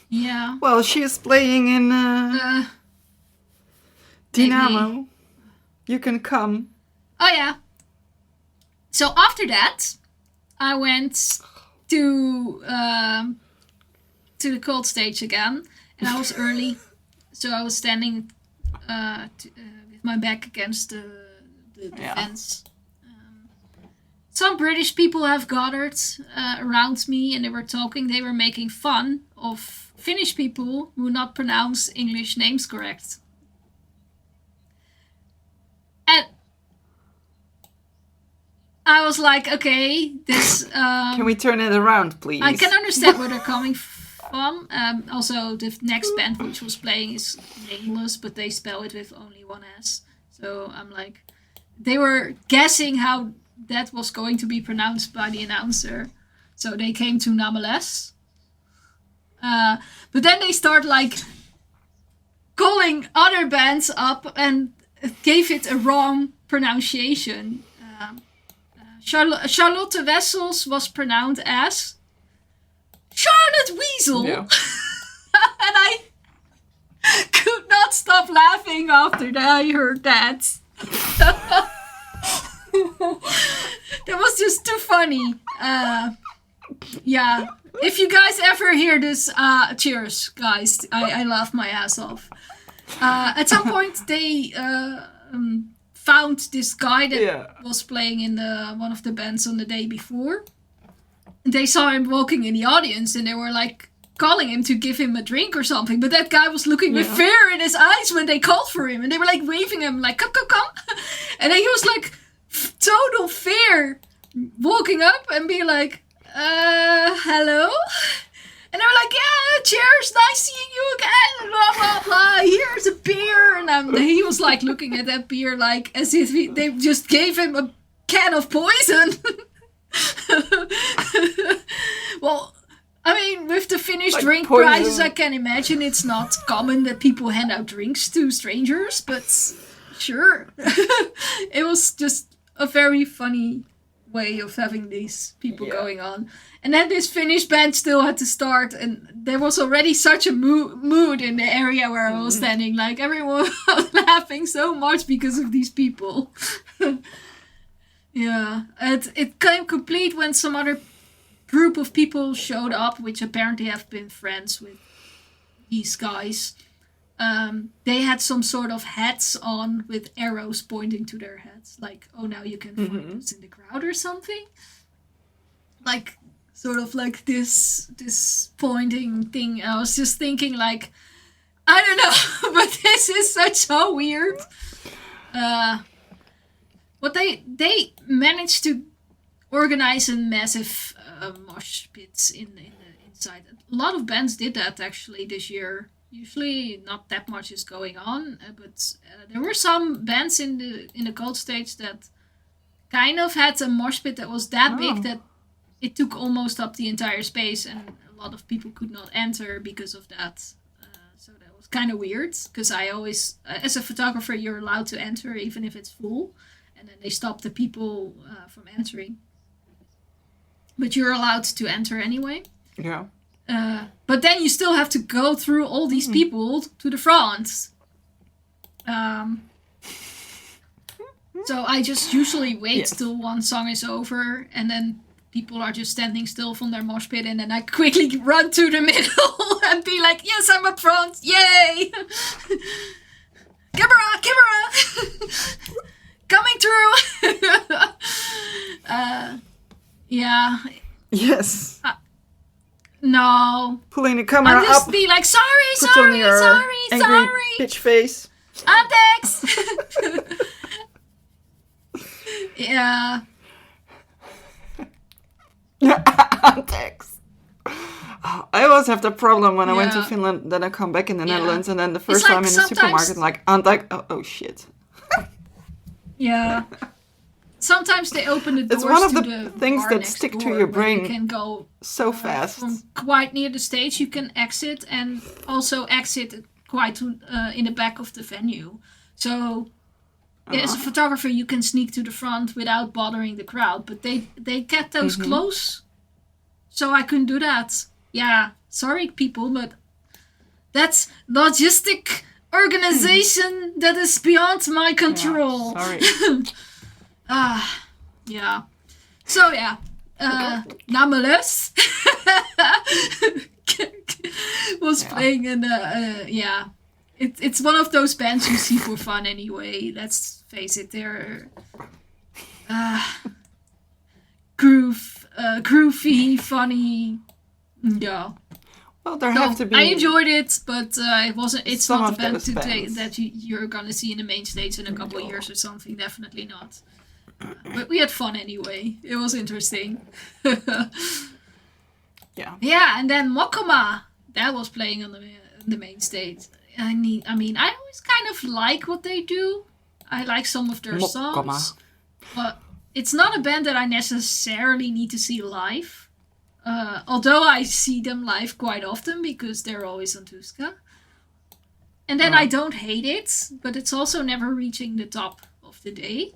Yeah. Well, she is playing in Dynamo. Maybe. You can come. Oh yeah. So after that, I went to the cold stage again, and I was early, so I was standing with my back against the fence. Some British people have gathered around me, and they were talking. They were making fun of Finnish people who not pronounce English names correct. And I was like, okay, this... Can we turn it around, please? I can understand where they're coming from. Also, the next band which was playing is nameless, but they spell it with only one S. So I'm like... They were guessing how that was going to be pronounced by the announcer. So they came to Nameles. But then they start like calling other bands up and gave it a wrong pronunciation. Charlotte Wessels was pronounced as Charlotte Weasel! Yeah. And I could not stop laughing after I heard that. That was just too funny. Yeah. If you guys ever hear this, cheers, guys. I laughed my ass off. At some point, they found this guy that was playing in one of the bands on the day before. They saw him walking in the audience, and they were like calling him to give him a drink or something. But that guy was looking with fear in his eyes when they called for him, and they were like waving him like, come, come, come. And then he was like total fear, walking up and being like, hello? And they were like, yeah, cheers, nice seeing you again, blah, blah, blah, here's a beer. And he was like looking at that beer like as if they just gave him a can of poison. Well, I mean, with the Finnish like drink poison. Prices, I can imagine it's not common that people hand out drinks to strangers, but sure. It was just a very funny way of having these people going on. And then this Finnish band still had to start, and there was already such a mood in the area where I was standing. Like, everyone was laughing so much because of these people. Yeah, it came complete when some other group of people showed up, which apparently have been friends with these guys. They had some sort of hats on with arrows pointing to their heads. Like, oh, now you can find us in the crowd or something. Like, sort of like this pointing thing. I was just thinking, like, I don't know, but this is so weird. But they managed to organize a massive mosh pits inside. A lot of bands did that actually this year. Usually not that much is going on, but there were some bands in the cold stage that kind of had a mosh pit that was that big that it took almost up the entire space, and a lot of people could not enter because of that. So that was kind of weird, because I always, as a photographer, you're allowed to enter even if it's full, and then they stop the people from entering. But you're allowed to enter anyway. Yeah. But then you still have to go through all these people to the front. So I just usually wait till one song is over, and then people are just standing still from their mosh pit, and then I quickly run to the middle and be like, yes, I'm up front, yay! Camera! Coming through! Yeah. Yes. No. Pulling the camera I'll just up. Be like, sorry. Angry bitch face. Antex! Yeah. Antex. I always have the problem when I went to Finland, then I come back in the Netherlands, and then the first time in the supermarket, like, Antex, oh shit. Yeah. Sometimes they open the doors. It's one of to the things that stick to your brain. You can go so fast. From quite near the stage, you can exit, and also exit quite in the back of the venue. So, as a photographer, you can sneak to the front without bothering the crowd. But they kept those close, so I couldn't do that. Yeah, sorry, people, but that's logistic organization that is beyond my control. Yeah, sorry. Yeah. So, yeah. Nameless was playing in it's one of those bands you see for fun anyway. Let's face it, they're groovy, funny. Yeah. Well, there have to be. I enjoyed it, but it wasn't. It's not a band that you're gonna see in the main stage in a couple of years or something. Definitely not. But we had fun anyway. It was interesting. Yeah. Yeah, and then Mokoma, that was playing on the main stage. I mean, I always kind of like what they do. I like some of their songs, but it's not a band that I necessarily need to see live. Although I see them live quite often because they're always on Tuska. And then I don't hate it, but it's also never reaching the top of the day.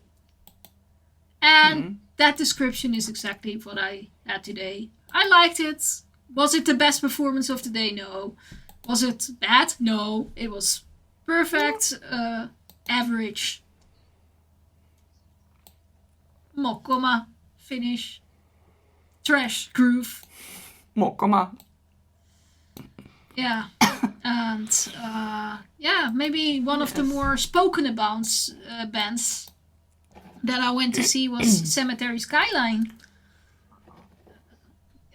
And that description is exactly what I had today. I liked it. Was it the best performance of the day? No. Was it bad? No. It was perfect, average. Mokkoma finish. Trash groove. Mokkoma. Yeah. And maybe one of the more spoken about bands that I went to see was Cemetery Skyline.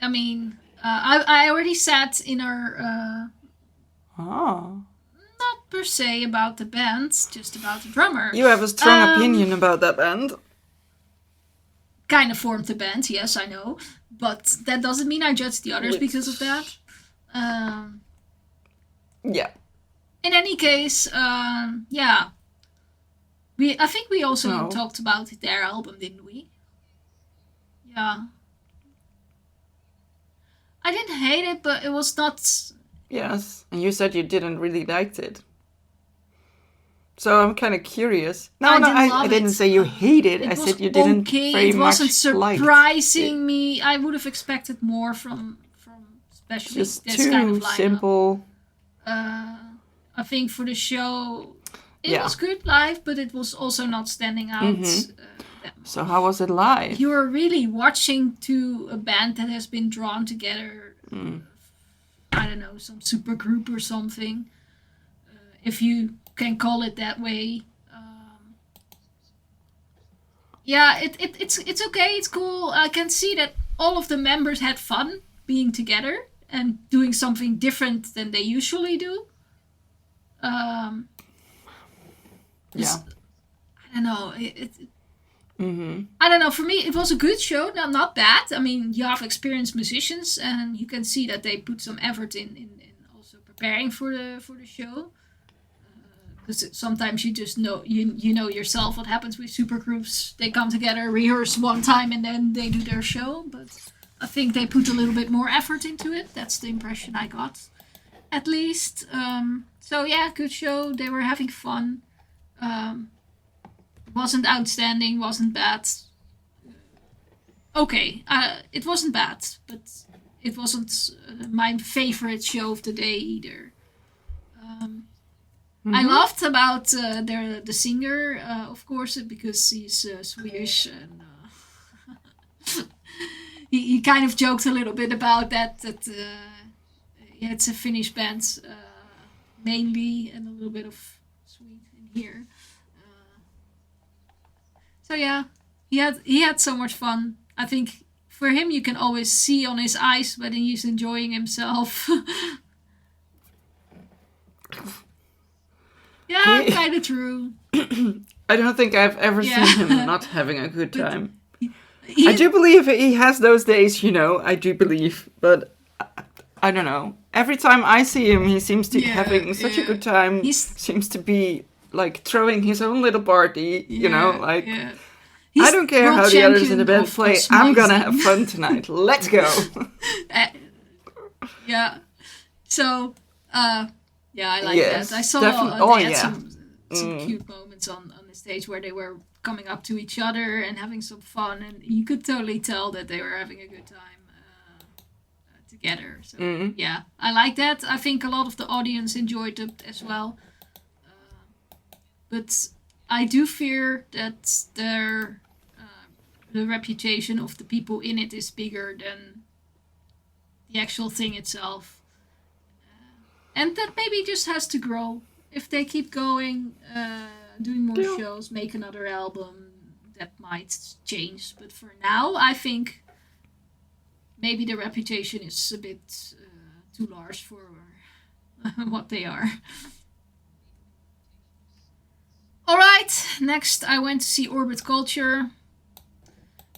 I mean, I already said in our not per se about the band, just about the drummer. You have a strong opinion about that band. Kind of formed the band, yes, I know, but that doesn't mean I judge the others because of that. Yeah. In any case, I think we also talked about their album, didn't we? Yeah. I didn't hate it, but it was not... Yes, and you said you didn't really liked it. So I'm kind of curious. I didn't say you hated it. I said you didn't very much like it. It wasn't surprising me. I would have expected more from especially just this too kind of lineup. Simple. I think for the show, it was good live, but it was also not standing out. So how was it live? You are really watching to a band that has been drawn together. I don't know, some super group or something. If you can call it that way. It's okay, it's cool. I can see that all of the members had fun being together and doing something different than they usually do. I don't know. I don't know. For me, it was a good show. Not bad. I mean, you have experienced musicians, and you can see that they put some effort in also preparing for the show. Because sometimes you just know you know yourself what happens with supergroups. They come together, rehearse one time, and then they do their show. But I think they put a little bit more effort into it. That's the impression I got, at least. So yeah, good show. They were having fun. Wasn't outstanding. Wasn't bad. Okay, it wasn't bad, but it wasn't my favorite show of the day either. I laughed about the singer, of course, because he's Swedish, and he kind of joked a little bit about that it's a Finnish band mainly, and a little bit of Swede in here. So yeah, he had so much fun. I think for him, you can always see on his eyes when he's enjoying himself. Yeah, kind of true. I don't think I've ever seen him not having a good time. I do believe he has those days, I do believe. But I don't know. Every time I see him, he seems to be having such a good time. He seems to be, like, throwing his own little party, I don't care how the others in the band play. I'm gonna have fun tonight. Let's go. So, I like that. I saw they had some cute moments on the stage where they were coming up to each other and having some fun, and you could totally tell that they were having a good time together. So I like that. I think a lot of the audience enjoyed it as well. But I do fear that the reputation of the people in it is bigger than the actual thing itself. And that maybe just has to grow. If they keep going, doing more shows, make another album, that might change. But for now, I think maybe the reputation is a bit too large for what they are. Alright, next I went to see Orbit Culture.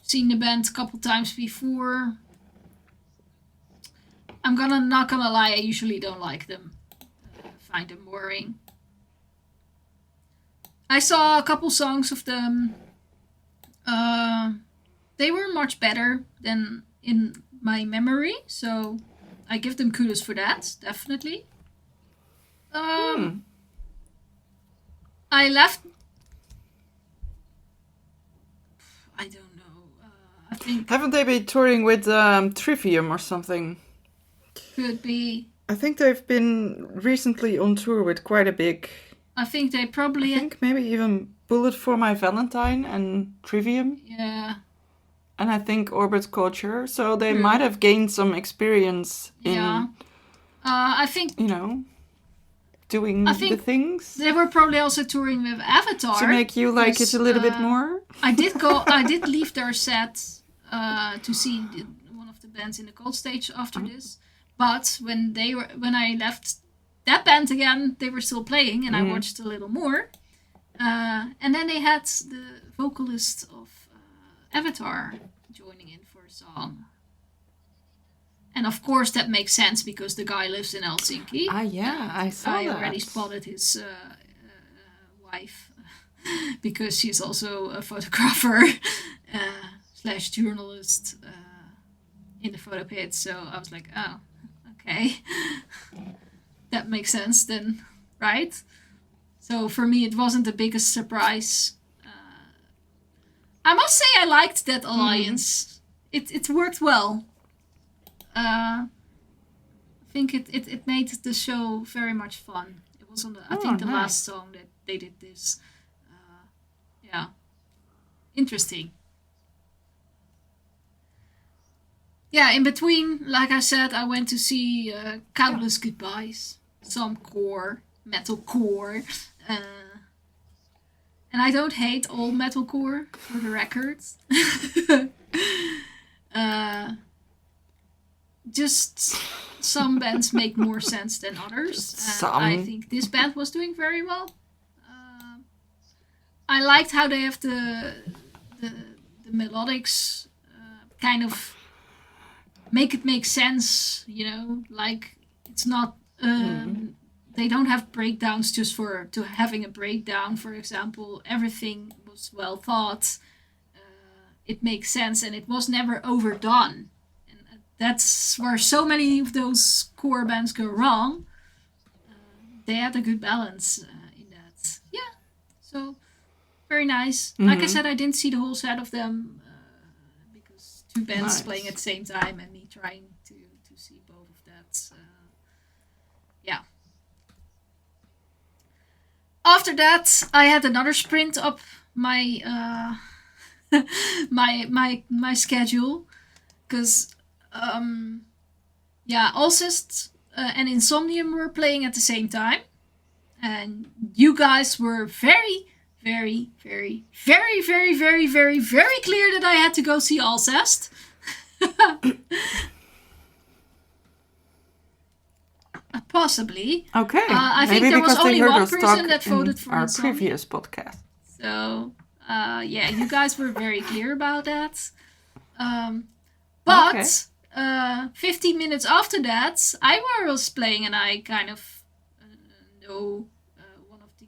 Seen the band a couple times before. I'm not gonna lie, I usually don't like them. Find them boring. I saw a couple songs of them. They were much better than in my memory, so I give them kudos for that, definitely. I left... I don't know. I think... Haven't they been touring with Trivium or something? Could be. I think they've been recently on tour with quite a big... I think they probably... I think maybe even Bullet for My Valentine and Trivium. Yeah. And I think Orbit Culture. So they might have gained some experience in... Yeah. I think... You know, doing the things. They were probably also touring with Avatar. To make you like it a little bit more. I did leave their set to see one of the bands in the cold stage after this. But when I left that band again, they were still playing, and I watched a little more. And then they had the vocalist of Avatar joining in for a song. And of course that makes sense because the guy lives in Helsinki. I saw that. I already spotted his wife because she's also a photographer / journalist in the photo pit. So I was like, oh, okay. That makes sense then, right? So for me, it wasn't the biggest surprise. I must say I liked that alliance. It worked well. I think it made the show very much fun. It was on the last song that they did this. Yeah. Interesting. Yeah, in between, like I said, I went to see Countless Goodbyes. Some metalcore. And I don't hate all metalcore, for the record. Just some bands make more sense than others. I think this band was doing very well. I liked how they have the melodics kind of make sense, you know, like it's not they don't have breakdowns just to having a breakdown. For example, everything was well thought. It makes sense, and it was never overdone. And that's where so many of those core bands go wrong. They had a good balance in that. Yeah, so very nice. Like I said, I didn't see the whole set of them because two bands playing at the same time and me trying to see both of that. Yeah. After that, I had another sprint up my my schedule because Alcest and Insomnium were playing at the same time, and you guys were very, very, very, very, very, very, very, very clear that I had to go see Alcest. Possibly. Okay. I think there was only one person that voted for our Insomnium. previous podcast. So, you guys were very clear about that. But 15 minutes after that, I was playing, and I kind of know one of the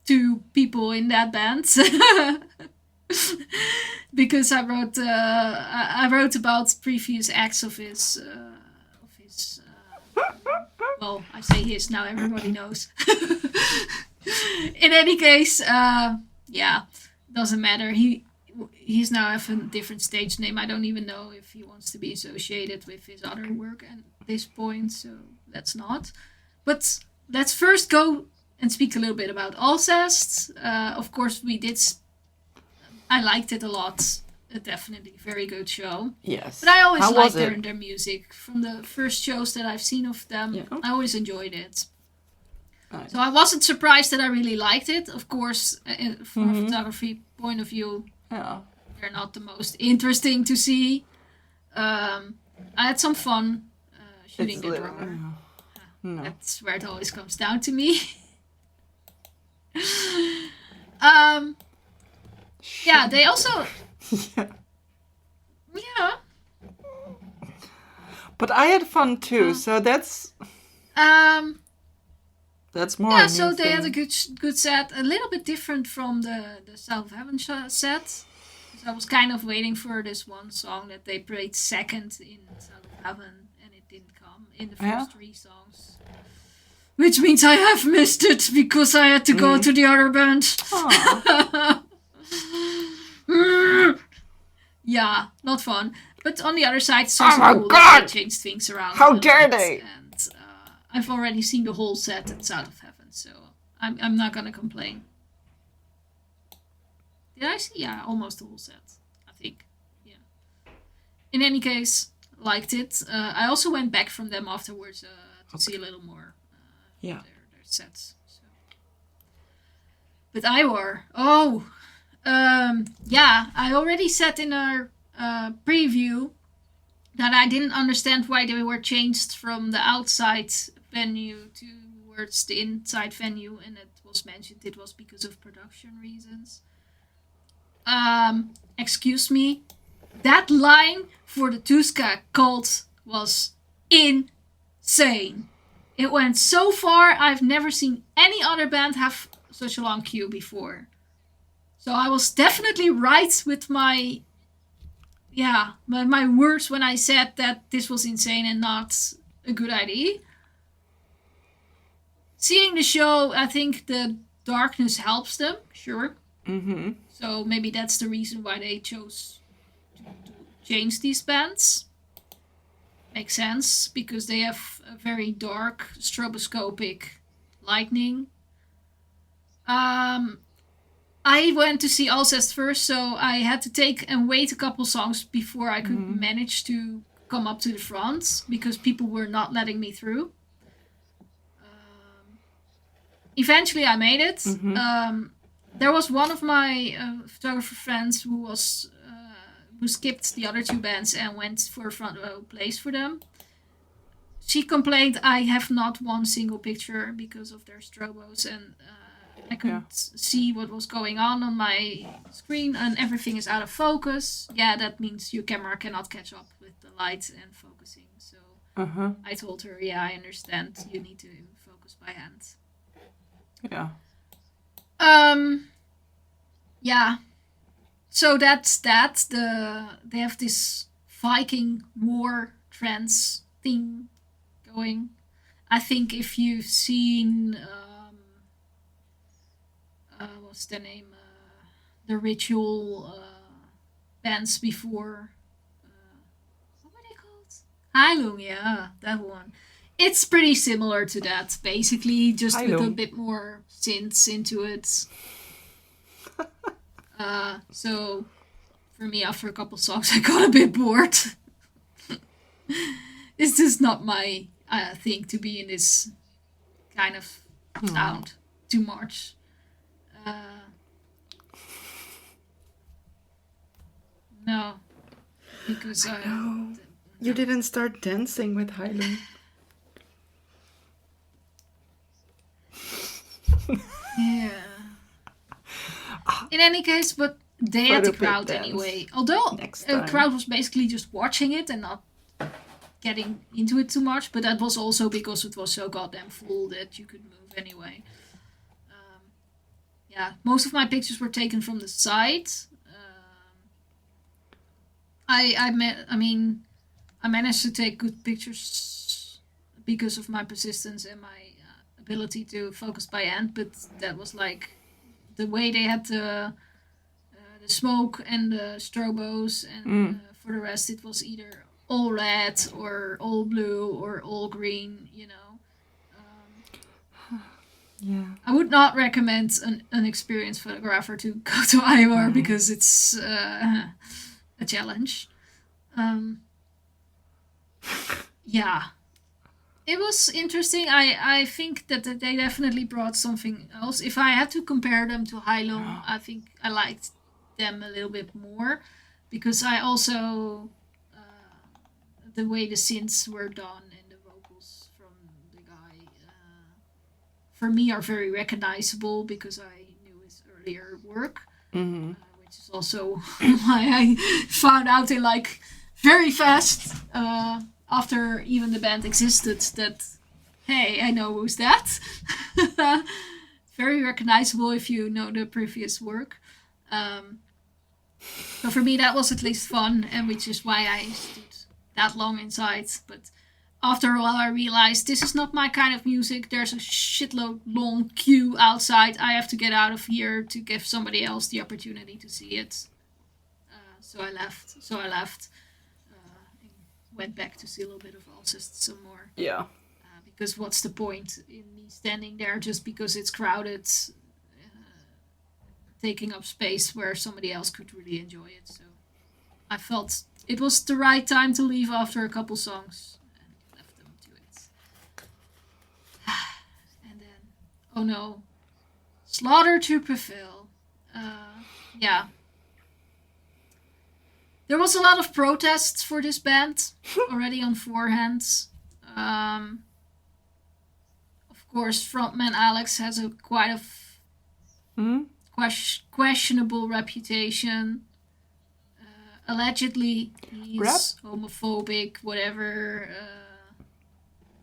two people in that band. Because I wrote about previous acts of his well, I say his, now everybody knows. In any case, doesn't matter. He's now have a different stage name. I don't even know if he wants to be associated with his other work at this point, so that's not. But let's first go and speak a little bit about Alcest. Of course, I liked it a lot. Definitely very good show. Yes. But I always liked their music. From the first shows that I've seen of them, I always enjoyed it. Nice. So I wasn't surprised that I really liked it. Of course, from a photography point of view, they're not the most interesting to see. I had some fun shooting the drummer. No. That's where it always comes down to me. They also... Yeah. But I had fun too, so that's more. Yeah, so they had a good set, a little bit different from the South of Heaven set. So I was kind of waiting for this one song that they played second in South of Heaven, and it didn't come in the first three songs. Which means I have missed it because I had to go to the other band. Yeah, not fun. But on the other side, it's also my cool God! that they changed things around. How dare they? And I've already seen the whole set at South of Heaven, so I'm not gonna complain. Did I see? Yeah, almost the whole set, I think. Yeah. In any case, liked it. I also went back from them afterwards to see a little more their sets. So. But Iwar, I already said in our preview that I didn't understand why they were changed from the outside venue towards the inside venue, and it was mentioned it was because of production reasons. Excuse me, that line for the Tuska cult was insane. It went so far. I've never seen any other band have such a long queue before. So I was definitely right with my words when I said that this was insane and not a good idea. Seeing the show, I think the darkness helps them, sure. Mm-hmm. So maybe that's the reason why they chose to change these bands. Makes sense, because they have a very dark, stroboscopic lightning. I went to see Alcest first, so I had to take and wait a couple songs before I could manage to come up to the front, because people were not letting me through. Eventually I made it. There was one of my photographer friends who skipped the other two bands and went for a front row place for them. She complained I have not one single picture because of their strobos, and I couldn't see what was going on my screen, and everything is out of focus. Yeah, that means your camera cannot catch up with the light and focusing. So I told her, yeah, I understand. You need to focus by hand. Yeah. Yeah. So that's that. They have this Viking war trance thing going. I think if you've seen what's the name? The Ritual bands before. What were they called? Heilung, yeah, that one. It's pretty similar to that, basically, just Heilung. with a bit more synths into it. So, for me, after a couple songs, I got a bit bored. It's just not my thing to be in this kind of sound too much. No, because You didn't start dancing with Heilung. Yeah. In any case, but they had the crowd dance. Anyway. Although the crowd was basically just watching it and not getting into it too much, but that was also because it was so goddamn full that you could move anyway. Most of my pictures were taken from the side. I managed to take good pictures because of my persistence and my ability to focus by hand, but that was like the way they had the smoke and the strobos, and for the rest it was either all red or all blue or all green, you know. Yeah. I would not recommend an experienced photographer to go to Iowa because it's a challenge. Yeah. It was interesting. I think that they definitely brought something else. If I had to compare them to Heilung, I think I liked them a little bit more, because I also the way the synths were done and the vocals from the guy for me are very recognizable because I knew his earlier work, which is also why I found out they like very fast after even the band existed that, hey, I know who's that. Very recognizable if you know the previous work. So for me that was at least fun, and which is why I stood that long inside. But after a while I realized this is not my kind of music. There's a shitload long queue outside. I have to get out of here to give somebody else the opportunity to see it. So I left. went back to see a little bit of Alcest some more. Yeah. Because what's the point in me standing there just because it's crowded, taking up space where somebody else could really enjoy it. So I felt it was the right time to leave after a couple songs and left them to it. And then, oh no, Slaughter to Prevail. Yeah. There was a lot of protests for this band already on forehand. Of course, frontman Alex has a quite a questionable reputation. Allegedly, he's homophobic, whatever,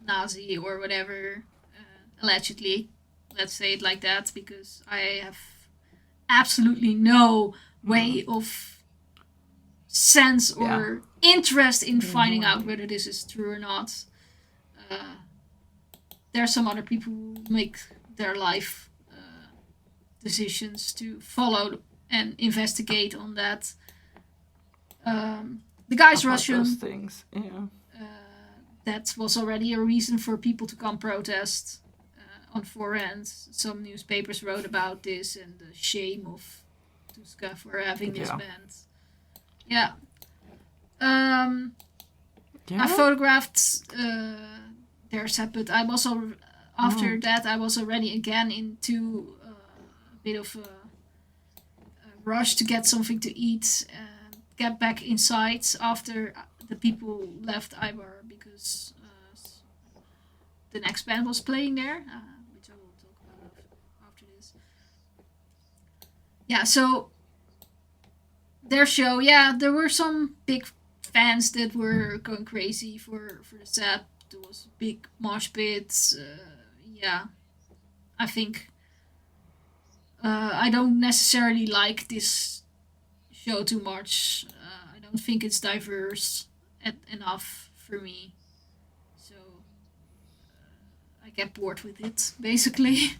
Nazi or whatever. Allegedly, let's say it like that, because I have absolutely no way of sense or interest in finding out whether this is true or not. There are some other people who make their life decisions to follow and investigate on that. The guy's About Russian. those things. Yeah. That was already a reason for people to come protest on forehand. Some newspapers wrote about this and the shame of Tuska for having this band. Yeah. I photographed their set, but I was after that I was already again into a bit of a rush to get something to eat and get back inside after the people left Ibar because the next band was playing there, which I will talk about after this. Yeah, so their show, there were some big fans that were going crazy for the set. There was big mosh pits. I think I don't necessarily like this show too much. I don't think it's diverse enough for me. So I get bored with it, basically.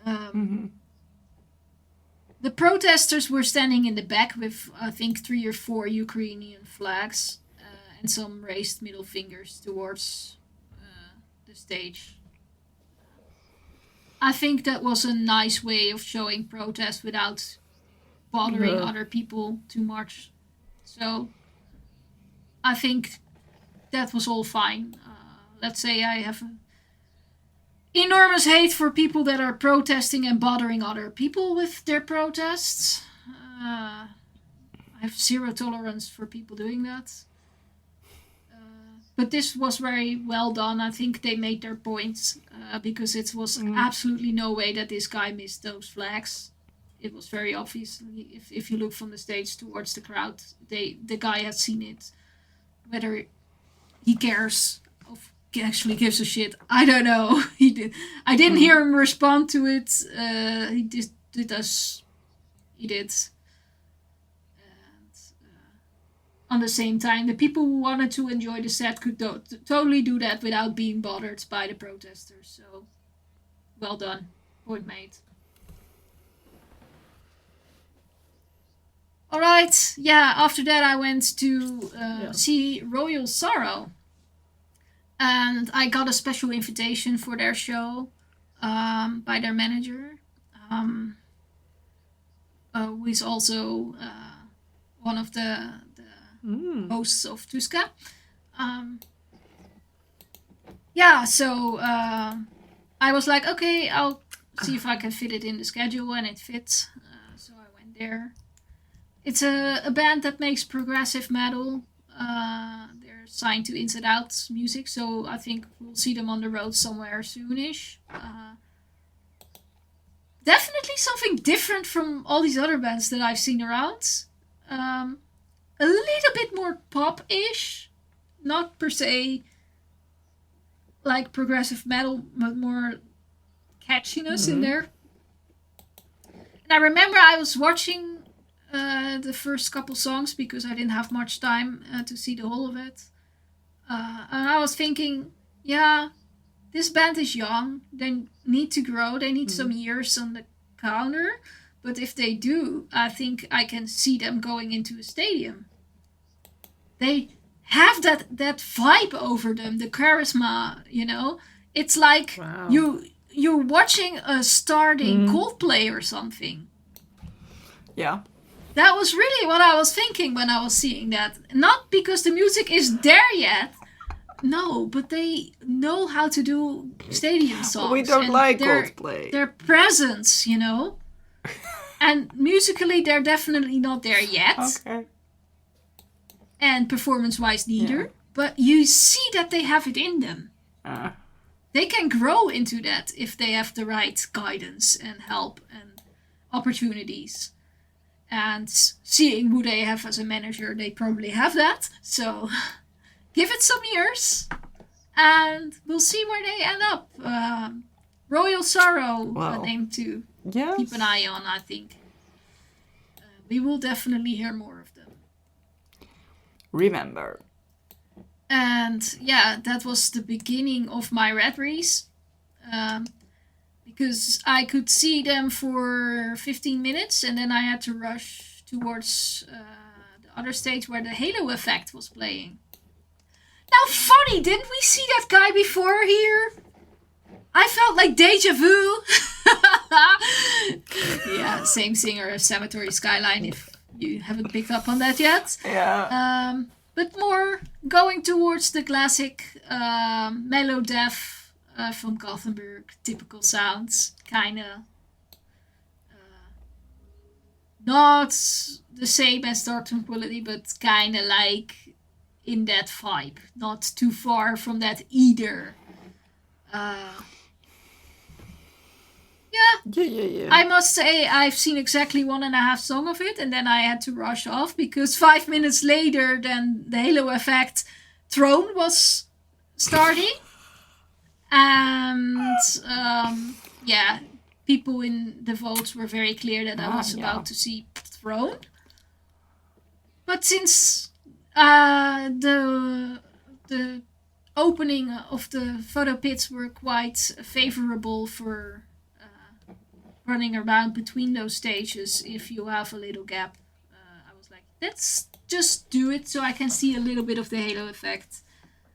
The protesters were standing in the back with, I think, 3 or 4 Ukrainian flags and some raised middle fingers towards the stage. I think that was a nice way of showing protest without bothering other people too much. So I think that was all fine. Let's say I have enormous hate for people that are protesting and bothering other people with their protests. I have zero tolerance for people doing that. But this was very well done. I think they made their points because it was absolutely no way that this guy missed those flags. It was very obvious. If you look from the stage towards the crowd, the guy had seen it. Whether he cares actually gives a shit, I don't know. He did. I didn't hear him respond to it. He did as he did. And on the same time, the people who wanted to enjoy the set could totally do that without being bothered by the protesters. So, well done. Point made. Alright, after that I went to see Royal Sorrow. And I got a special invitation for their show by their manager, who is also one of the hosts of Tuska. So I was like, okay, I'll see if I can fit it in the schedule, and it fits. So I went there. It's a band that makes progressive metal. They're signed to Inside Out Music, so I think we'll see them on the road somewhere soonish. Definitely something different from all these other bands that I've seen around. A little bit more pop-ish, not per se like progressive metal, but more catchiness in there. And I remember I was watching the first couple songs because I didn't have much time to see the whole of it. And I was thinking, this band is young. They need to grow. They need some years on the counter. But if they do, I think I can see them going into a stadium. They have that vibe over them, the charisma, It's like Wow. you're watching a starting Coldplay or something. Yeah. That was really what I was thinking when I was seeing that. Not because the music is there yet. No, but they know how to do stadium songs. We don't and like Coldplay. Their presence, And musically, they're definitely not there yet. Okay. And performance-wise, neither. Yeah. But you see that they have it in them. They can grow into that if they have the right guidance and help and opportunities. And seeing who they have as a manager, they probably have that. So give it some years and we'll see where they end up. Royal Sorrow, a name to keep an eye on, I think. We will definitely hear more of them. Remember. And yeah, that was the beginning of my Red Reese. Because I could see them for 15 minutes and then I had to rush towards the other stage where the Halo Effect was playing. Now, funny, didn't we see that guy before here? I felt like deja vu. Yeah, same singer as Cemetery Skyline, if you haven't picked up on that yet. Yeah. But more going towards the classic mellow death from Gothenburg, typical sounds, kinda. Not the same as Dark Tranquility, but kinda like in that vibe. Not too far from that either. Yeah. I must say I've seen exactly 1.5 songs of it and then I had to rush off because 5 minutes later then the Halo Effect Throne was starting. And people in the votes were very clear that I was about to see Throne. But since the opening of the photo pits were quite favorable for running around between those stages, if you have a little gap, I was like, let's just do it so I can see a little bit of the Halo Effect.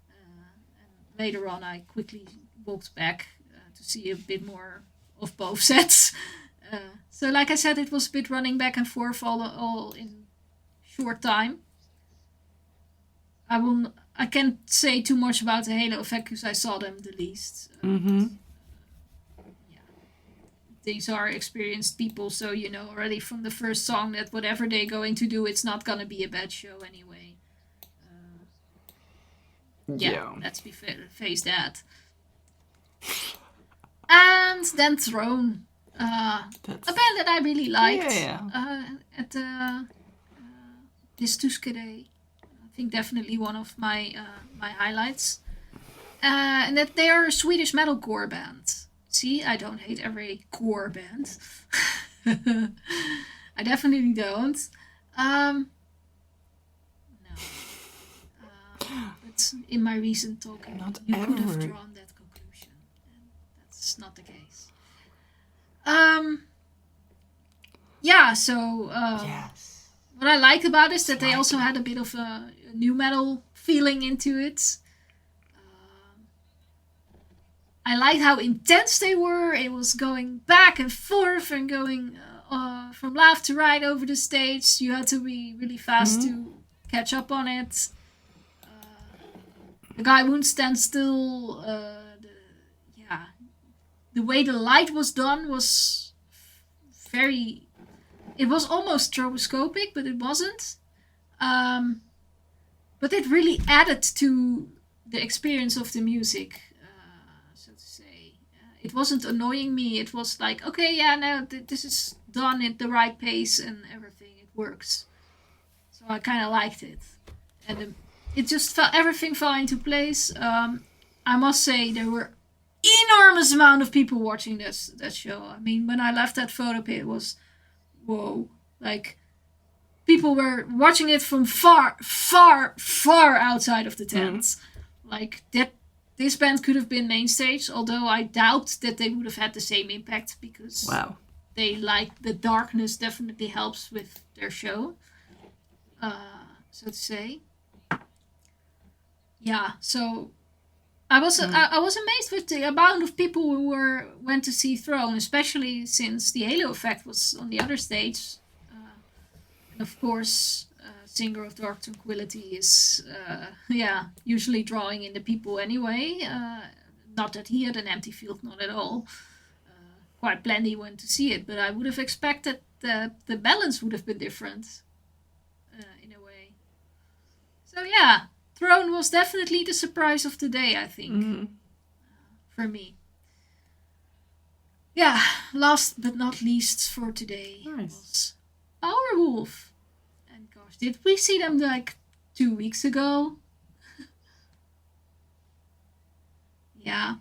And later on, I quickly walked back to see a bit more of both sets. So like I said, it was a bit running back and forth all in short time. I can't say too much about the Halo Effect because I saw them the least. These are experienced people, so you know already from the first song that whatever they're going to do, it's not gonna be a bad show anyway. Let's face that. And then Throne, a band that I really liked at this Tuska Day. I think definitely one of my highlights. And that they are a Swedish metalcore band. See, I don't hate every core band. I definitely don't. No. But in my recent talking, you could have drawn that conclusion. And that's not the case. Yes. What I like about it is that they also had a bit of a new metal feeling into it. I liked how intense they were. It was going back and forth and going from left to right over the stage. You had to be really fast to catch up on it. The guy wouldn't stand still. The way the light was done was very... It was almost stroboscopic, but it wasn't. But it really added to the experience of the music. It wasn't annoying me. It was like, okay, this is done at the right pace and everything. It works. So I kind of liked it. And it just everything fell into place. I must say there were enormous amount of people watching that show. I mean, when I left that photo pit, it was, whoa. Like, people were watching it from far, far, far outside of the tent. Like, that. This band could have been main stage, although I doubt that they would have had the same impact because they like the darkness definitely helps with their show, so to say. yeah, so I was amazed with the amount of people who went to see Throne, especially since the Halo effect was on the other stage. And of course, Singer of Dark Tranquility is usually drawing in the people anyway. Not that he had an empty field, not at all. Quite plenty went to see it, but I would have expected that the balance would have been different in a way. So yeah, Throne was definitely the surprise of the day, I think, for me. Yeah, last but not least for today was Powerwolf. And gosh, did we see them like 2 weeks ago? Yeah.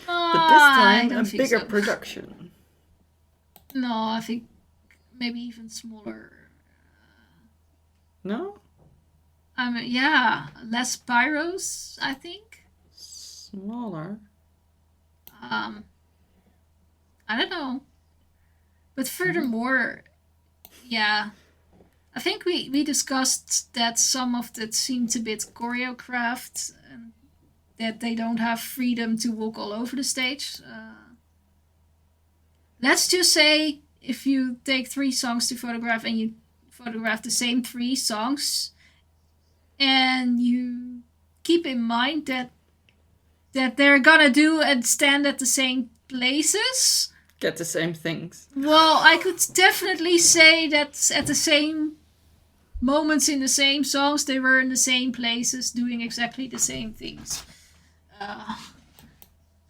But this I time don't a think bigger so. production. No, I think maybe even smaller. No? Yeah, less pyros, I think. Smaller. I don't know. But furthermore, yeah, I think we discussed that some of that seemed a bit choreographed and that they don't have freedom to walk all over the stage. Let's just say if you take 3 songs to photograph and you photograph the same 3 songs and you keep in mind that they're gonna do and stand at the same places. Get the same things. Well, I could definitely say that at the same moments in the same songs, they were in the same places doing exactly the same things.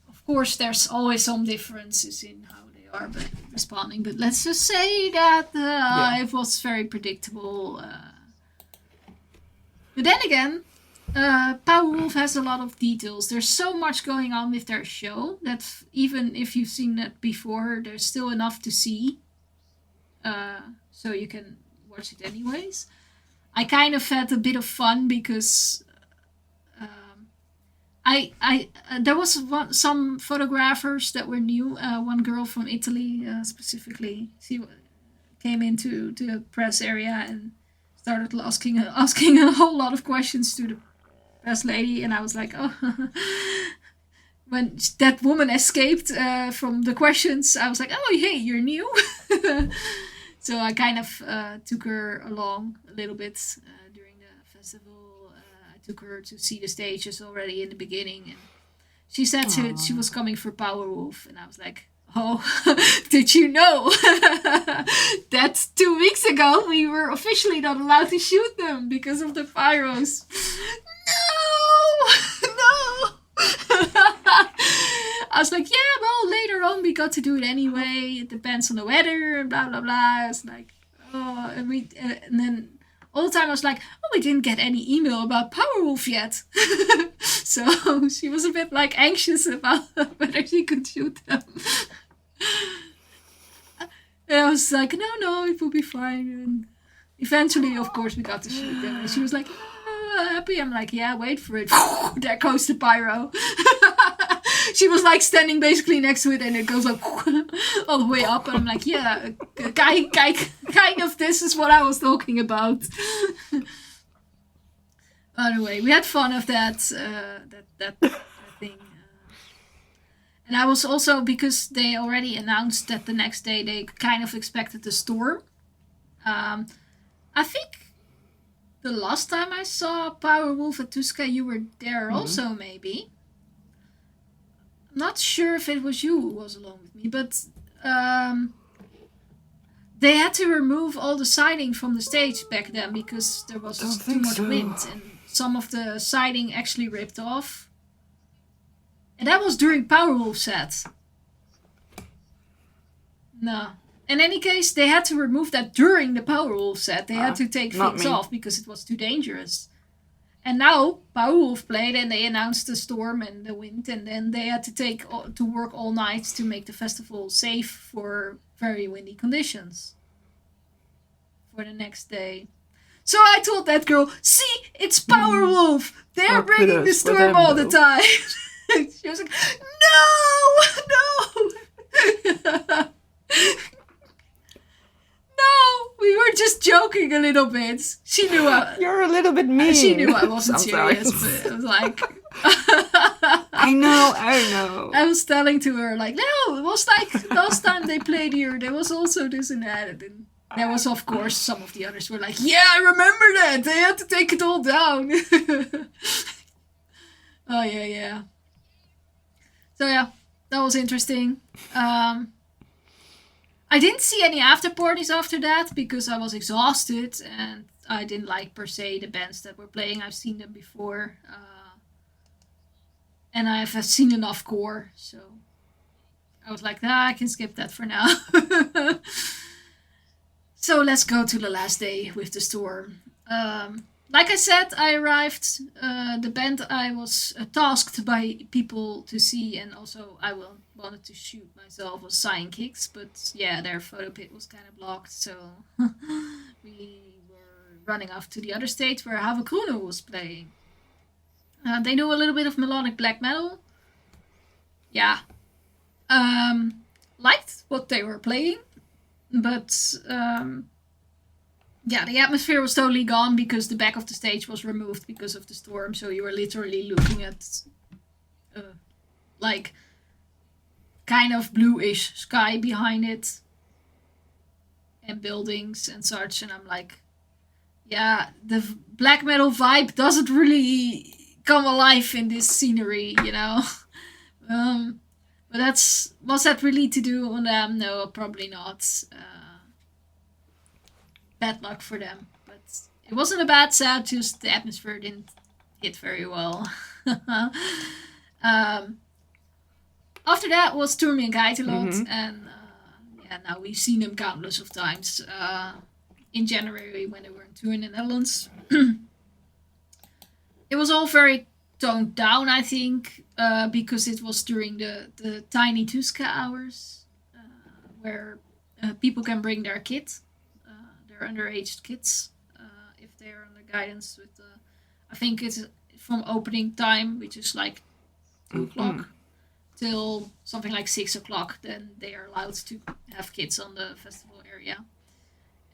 Of course, there's always some differences in how they are responding, but let's just say that it was very predictable. But then again, Powerwolf has a lot of details. There's so much going on with their show that even if you've seen it before, there's still enough to see. So you can watch it anyways. I kind of had a bit of fun because there was some photographers that were new. One girl from Italy specifically, she came into the press area and started asking a whole lot of questions to the press lady, and I was like, oh. When that woman escaped from the questions, I was like, oh, hey, you're new. So I kind of took her along a little bit during the festival. I took her to see the stages already in the beginning, and she said she was coming for Powerwolf, and I was like, oh, did you know that 2 weeks ago we were officially not allowed to shoot them because of the pyros? No! I was like, yeah, well, later on we got to do it anyway. It depends on the weather and blah, blah, blah. I was like, oh, and then all the time I was like, oh, we didn't get any email about Powerwolf yet. So she was a bit like anxious about whether she could shoot them. And I was like, no, it will be fine. And eventually, of course, we got to shoot them. And she was like, happy. I'm like, yeah, wait for it. There goes the pyro. She was like standing basically next to it, and it goes like all the way up. And I'm like, yeah, kind of. This is what I was talking about. Anyway, we had fun of that thing. And I was also, because they already announced that the next day they kind of expected a storm. I think the last time I saw Powerwolf at Tuska, you were there also, maybe. I'm not sure if it was you who was along with me, but they had to remove all the siding from the stage back then because there was too much wind, and some of the siding actually ripped off. And that was during Powerwolf set. No. In any case, they had to remove that during the Powerwolf set. They had to take things off because it was too dangerous. And now Powerwolf played and they announced the storm and the wind, and then they had to work all night to make the festival safe for very windy conditions for the next day. So I told that girl, see, it's Powerwolf. They're bringing the storm all the time. She was like, no. No, We were just joking a little bit. She knew You're a little bit mean. She knew I wasn't sometimes. serious, but it was like... I know. I was telling to her, like, no, it was like last time they played here, there was also this and that. And there was, of course, some of the others were like, yeah, I remember that. They had to take it all down. Oh, yeah. So, yeah, that was interesting. I didn't see any after parties after that because I was exhausted and I didn't like per se the bands that were playing. I've seen them before. And I've seen enough core, so I was like, I can skip that for now. So let's go to the last day with the storm. Like I said, I arrived. The band I was tasked by people to see, and also I wanted to shoot myself, was Cyan Kicks, but yeah, their photo pit was kind of blocked, so we were running off to the other stage where Havakruno was playing. They do a little bit of melodic black metal. Yeah. Liked what they were playing, but yeah, the atmosphere was totally gone because the back of the stage was removed because of the storm, so you were literally looking at like kind of bluish sky behind it and buildings and such, and I'm like, yeah, the black metal vibe doesn't really come alive in this scenery, you know. But was that really to do on them? No, probably not. Bad luck for them, but it wasn't a bad set, just the atmosphere didn't hit very well. After that was Turmi and Gaitelot, and yeah, now we've seen them countless of times. In January when they were on tour in the Netherlands. It was all very toned down, I think, because it was during the tiny Tuska hours, where people can bring their kids, their underage kids, if they're under guidance with I think it's from opening time, which is like 2 o'clock, till something like 6 o'clock, then they are allowed to have kids on the festival area.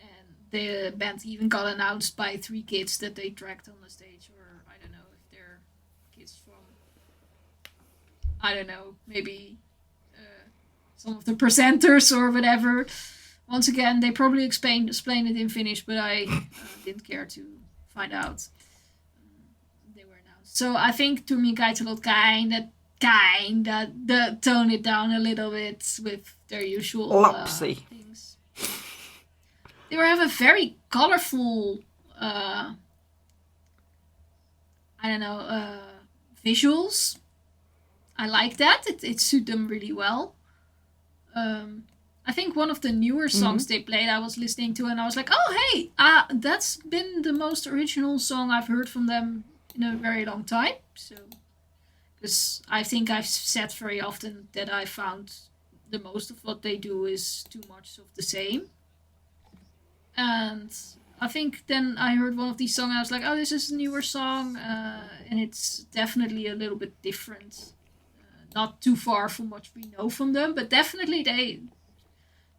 And the band even got announced by 3 kids that they dragged on the stage, or I don't know if they're kids from, I don't know, maybe some of the presenters or whatever. Once again, they probably explained it in Finnish, but I didn't care to find out. They were announced. So I think Turmi and Gaitelot kinda tone it down a little bit with their usual things. They have a very colorful, visuals. I like that. It suit them really well. I think one of the newer songs they played, I was listening to, and I was like, oh, hey, that's been the most original song I've heard from them in a very long time. So, because I think I've said very often that I found the most of what they do is too much of the same. And I think then I heard one of these songs, and I was like, oh, this is a newer song, and it's definitely a little bit different. Not too far from what we know from them, but definitely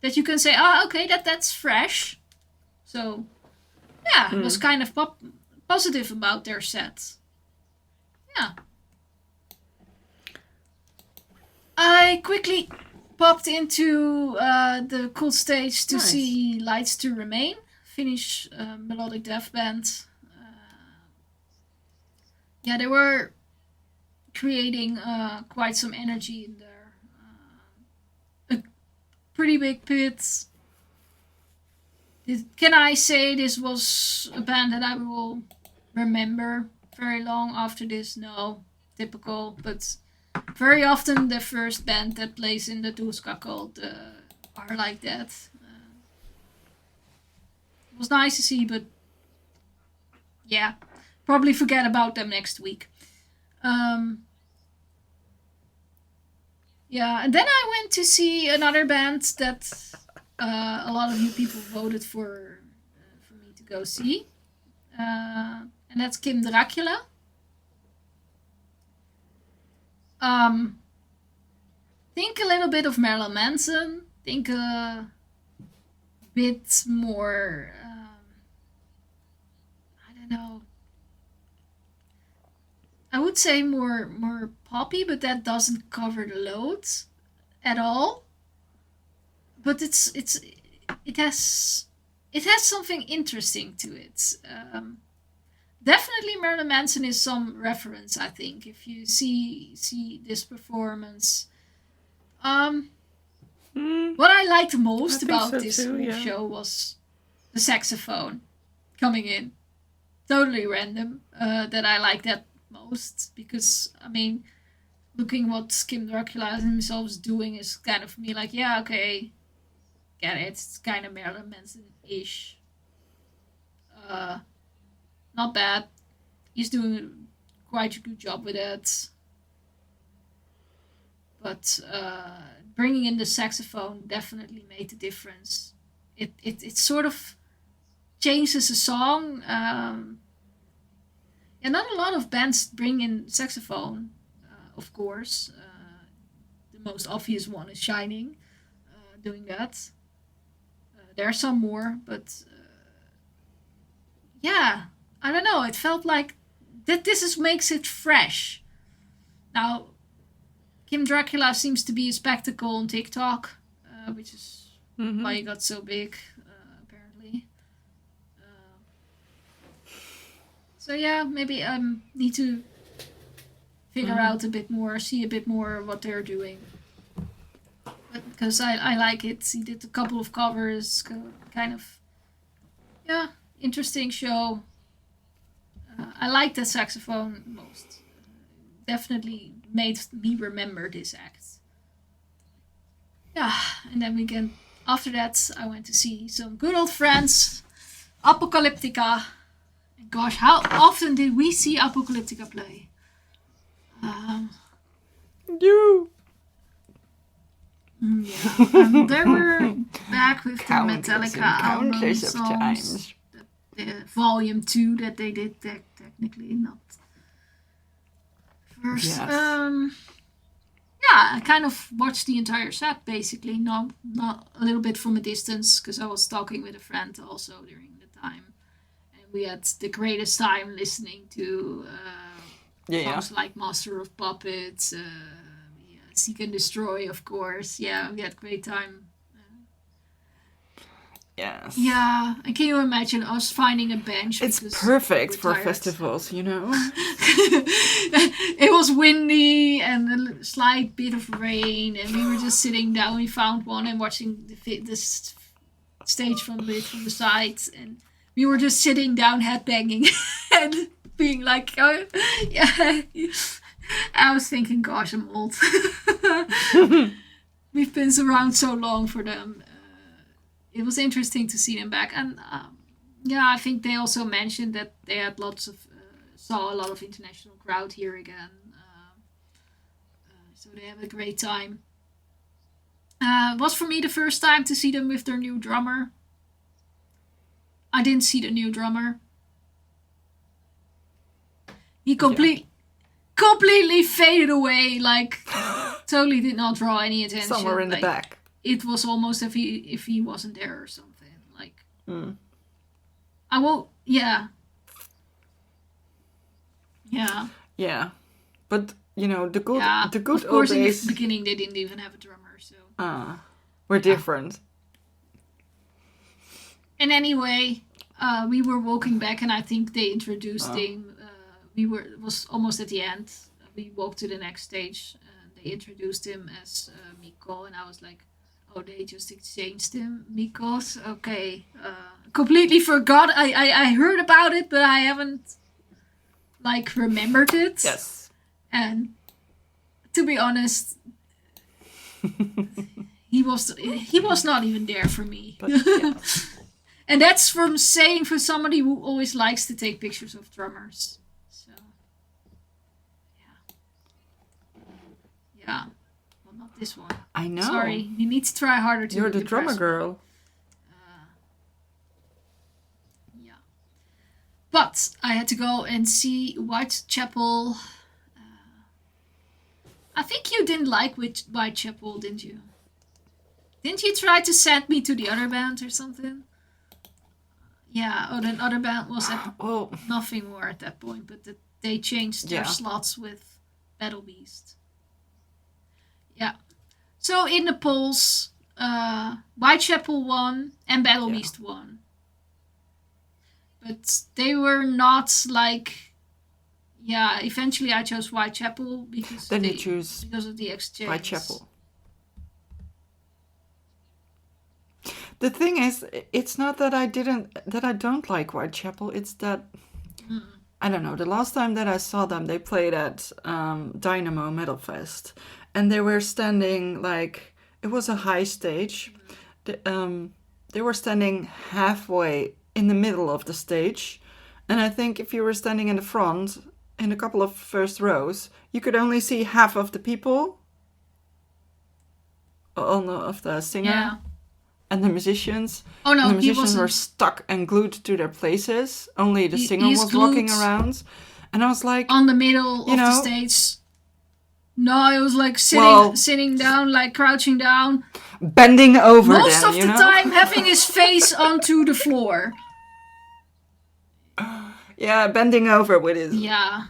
that you can say, oh, okay, that's fresh. So, yeah, it was kind of positive about their set. Yeah. I quickly popped into the cool stage to see Lights to Remain, Finnish melodic death band. Yeah, they were creating quite some energy in there. A pretty big pit. Can I say this was a band that I will remember very long after this? No, typical, but very often the first band that plays in the Tuska called are like that. It was nice to see, but yeah, probably forget about them next week. Yeah, and then I went to see another band that a lot of you people voted for me to go see, and that's Kim Dracula. Think a little bit of Marilyn Manson. Think a bit more. I don't know. I would say more poppy, but that doesn't cover the load at all. But it has something interesting to it. Definitely Marilyn Manson is some reference, I think, if you see this performance. What I liked most about this whole show was the saxophone coming in. Totally random. That I like that most because I mean, looking what Kim Dracula himself is doing is kind of me like, yeah, okay, get it. It's kind of Marilyn Manson-ish. Not bad. He's doing quite a good job with it. But bringing in the saxophone definitely made the difference. It sort of changes the song. And not a lot of bands bring in saxophone, of course. The most obvious one is Shining, doing that. There are some more, but yeah, I don't know. It felt like that makes it fresh. Now, Kim Dracula seems to be a spectacle on TikTok, which is why he got so big, apparently. So yeah, maybe I need to figure out a bit more, see a bit more what they're doing. Because I like it. He did a couple of covers, kind of, yeah, interesting show. I like the saxophone most. Definitely made me remember this act. Yeah, and then after that, I went to see some good old friends, Apocalyptica. And gosh, how often did we see Apocalyptica play? You. Yeah, and they were back with the Metallica album countless of times. The volume 2 that they did technically, not first. Yes. Yeah, I kind of watched the entire set basically, not a little bit from a distance because I was talking with a friend also during the time, and we had the greatest time listening to songs like Master of Puppets. Seek and Destroy, of course. Yeah, we had a great time. Yes. Yeah, and can you imagine us finding a bench? It's perfect for festivals, you know? It was windy and a slight bit of rain, and we were just sitting down. We found one and watching this stage from the side, and we were just sitting down headbanging and being like, oh, yeah. I was thinking, gosh, I'm old. We've been around so long for them. It was interesting to see them back. And yeah, I think they also mentioned that they had saw a lot of international crowd here again. So they have a great time. It was for me the first time to see them with their new drummer. I didn't see the new drummer. He completely faded away, like totally did not draw any attention. Somewhere in the back. It was almost if he wasn't there or something. Like I won't. Yeah. Yeah, but you know the good of course, old days. In the beginning, they didn't even have a drummer, so we're different. And anyway, we were walking back, and I think they introduced him. It was almost at the end. We walked to the next stage. They introduced him as Mikko, and I was like, oh, they just exchanged him. Mikos, okay. Completely forgot. I heard about it, but I haven't remembered it. Yes. And to be honest, he was not even there for me. But, yeah. And that's from saying for somebody who always likes to take pictures of drummers. Yeah. Well, not this one. I know. Sorry. You need to try harder to You're the drummer girl. Yeah. But I had to go and see Whitechapel. I think you didn't like Whitechapel, didn't you? Didn't you try to send me to the other band or something? Yeah, the other band was at nothing more at that point, but they changed their slots with Battle Beast. Yeah. So in the polls, Whitechapel won and Battle Beast won. But they were not like... Yeah, eventually I chose Whitechapel because then you choose because of the exchange. Whitechapel. The thing is, it's not that I don't like Whitechapel. It's that I don't know. The last time that I saw them, they played at Dynamo Metal Fest, and they were standing like it was a high stage. They were standing halfway in the middle of the stage, and I think if you were standing in the front in a couple of first rows, you could only see half of the people of the singer. Yeah. And the musicians. Oh no, the musicians were stuck and glued to their places. Only the singer was walking around. And I was like, on the middle of the stage. No, it was like sitting down, like crouching down. Bending over most of the time having his face onto the floor. Yeah, bending over with his... Yeah.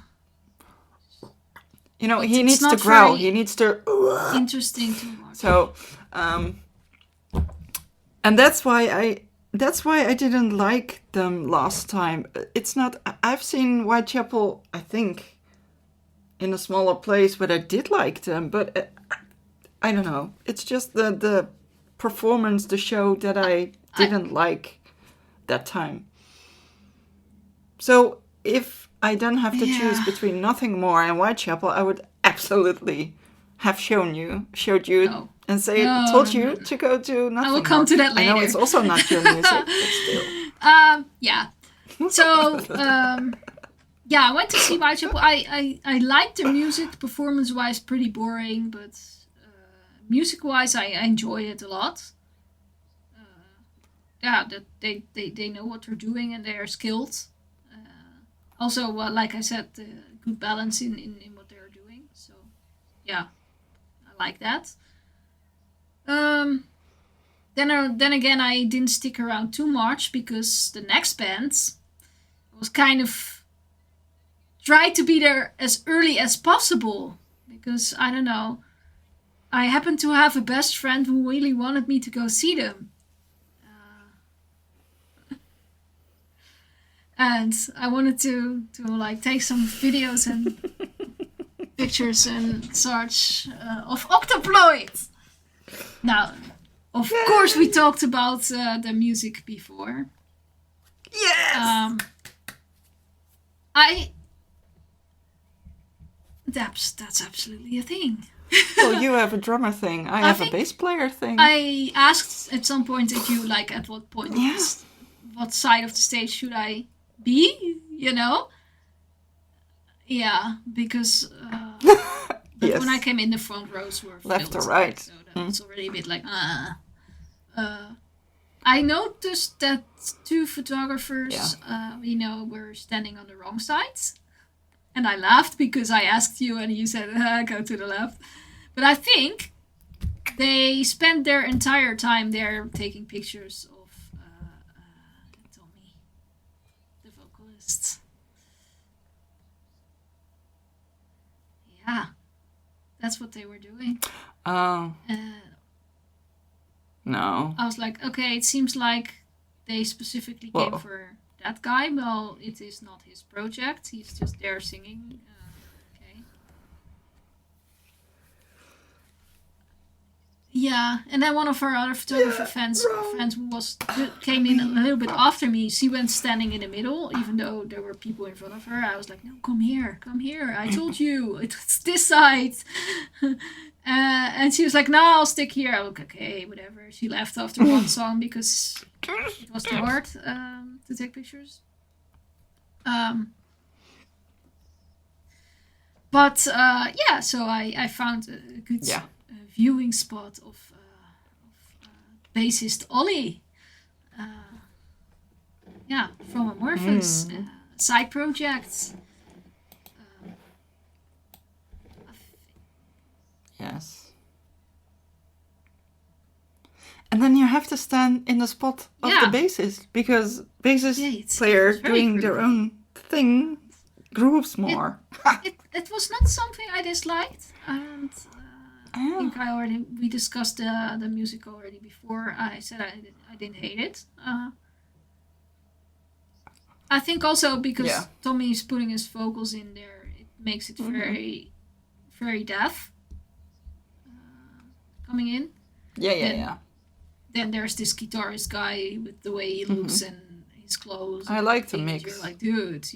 He needs to growl. He needs to... Interesting to watch. So, and that's why I didn't like them last time. It's not... I've seen Whitechapel, I think, in a smaller place, but I did like them. But I don't know. It's just the performance, the show that I didn't like that time. So if I then have to choose between Nothing More and Whitechapel, I would absolutely have showed you and told you to go to Nothing More. I will come to that later. I know it's also not your music, but still. Yeah. So, I went to see Whitechapel. I liked the music, performance-wise, pretty boring, but music-wise, I enjoyed it a lot. That they know what they're doing and they are skilled. Also, like I said, good balance in what they're doing. So, yeah, I like that. Then again, I didn't stick around too much because the next band was kind of tried to be there as early as possible. Because, I don't know, I happened to have a best friend who really wanted me to go see them. And I wanted to like take some videos and pictures and such of Octoploid. Now, of course, we talked about the music before. Yes. That's absolutely a thing. Well, you have a drummer thing. I have a bass player thing. I asked at some point at you, like, at what point, what side of the stage should I be, Yeah, because when I came in, the front rows were left filled, or right. So that was already a bit like, I noticed that two photographers, were standing on the wrong sides. And I laughed because I asked you and you said, go to the left. But I think they spent their entire time there taking pictures of Tommy, the vocalist. Yeah, that's what they were doing. Oh. No. I was like, okay, it seems like they specifically came for that guy. Well, it is not his project. He's just there singing. Okay. Yeah, and then one of our other photographer friends who came in a little bit after me. She went standing in the middle, even though there were people in front of her. I was like, no, come here. I told you, it's this side. And she was like, no, I'll stick here. I was like, okay, whatever. She left after one song because it was too hard to take pictures. So I found a good viewing spot of bassist Ollie. From Amorphous. Side projects. Yes. And then you have to stand in the spot of Yeah. the bassist, because bassist it's player very doing their groovy. own thing grooves more. It was not something I disliked, and I think we discussed the music already before. I said I didn't hate it. I think also because Tommy's putting his vocals in there, it makes it very, very deaf. Coming in. Yeah. Then there's this guitarist guy with the way he looks and his clothes. I like the mix. You're like, dude,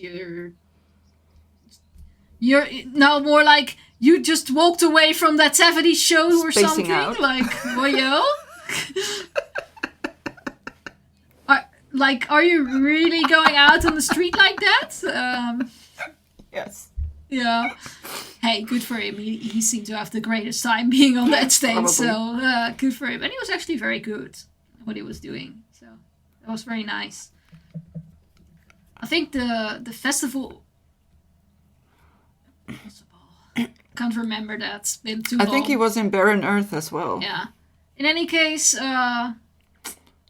you're now more like you just walked away from that 70s show or Spacing something. out. Like, yo. Are you really going out on the street like that? Yes. Yeah. Hey, good for him. He seemed to have the greatest time being on that stage. Probably. So good for him. And he was actually very good at what he was doing. So that was very nice. I think the festival... Can't remember that. It's been too long. I think he was in Barren Earth as well. Yeah. In any case...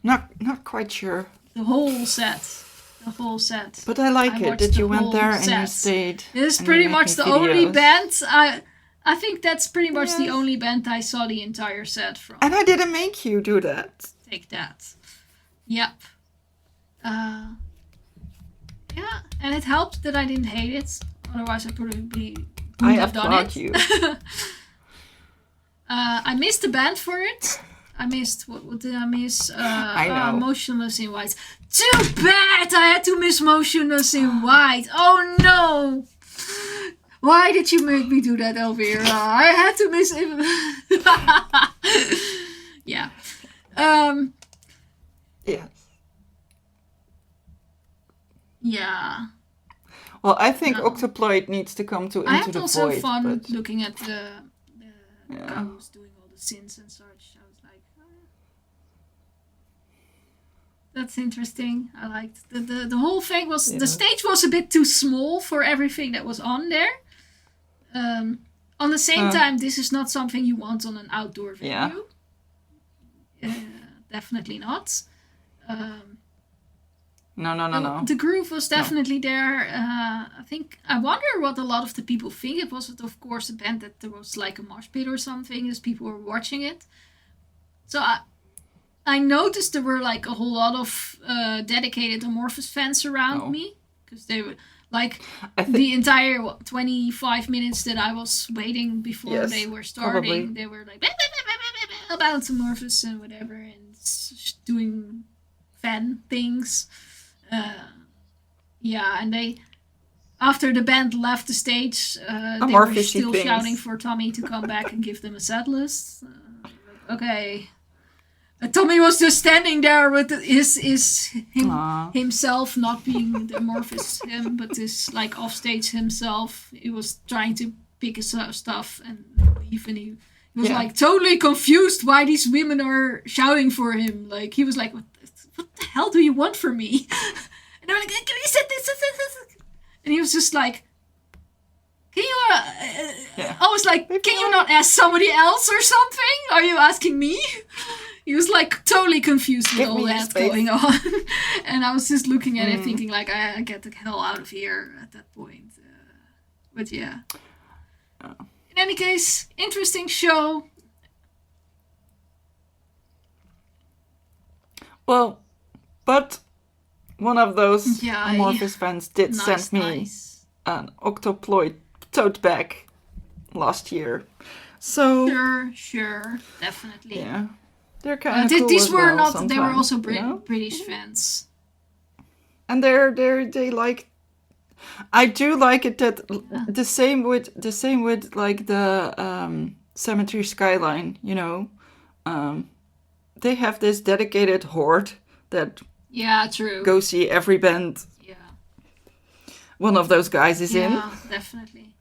Not quite sure. The whole set. But I like it that you went there and you stayed. It's pretty much the only band. I think that's pretty much the only band I saw the entire set from. And I didn't make you do that. Take that. Yep. Yeah, and it helped that I didn't hate it. Otherwise, I probably wouldn't have done it. You. I missed the band for it. I missed, what did I miss? I know. Motionless in White. Too bad I had to miss Motionless in White. Oh no! Why did you make me do that, Elvira? I had to miss him. Yeah. Yes. Yeah. Well, I think Octoploid needs to come to I Into had the also Void. fun but... looking at the guy who was doing all the synths and such. I was like, that's interesting. I liked the whole thing was the stage was a bit too small for everything that was on there. On the same time, this is not something you want on an outdoor venue. Definitely not. No. The groove was definitely there. I wonder what a lot of the people think. It was, of course, a band that there was like a mosh pit or something as people were watching it. So I noticed there were like a whole lot of dedicated Amorphous fans around me. Because they were like the entire 25 minutes that I was waiting before they were starting. Probably. They were like about Amorphous and whatever and doing fan things. And they, after the band left the stage, they were still shouting for Tommy to come back and give them a set list. Okay. Tommy was just standing there with himself, not being the Amorphous him, but this like offstage himself. He was trying to pick his stuff and leave, and he was like totally confused why these women are shouting for him. Like he was like, what the hell do you want from me? And they were like, can you set this? And he was just like, can you, I was like, can you not ask somebody else or something? Are you asking me? He was like totally confused with all that going on. And I was just looking at it thinking like, I get the hell out of here at that point. But yeah. In any case, interesting show. Well, but one of those Amorphous fans did send me an Octoploid tote bag last year. So sure, definitely. Yeah, they're kind of cool these as were well not. They were also sometimes, British fans, and they like. I do like it that the same with like the Cemetery Skyline. They have this dedicated horde that go see every band. Yeah, one of those guys is in. Yeah, definitely.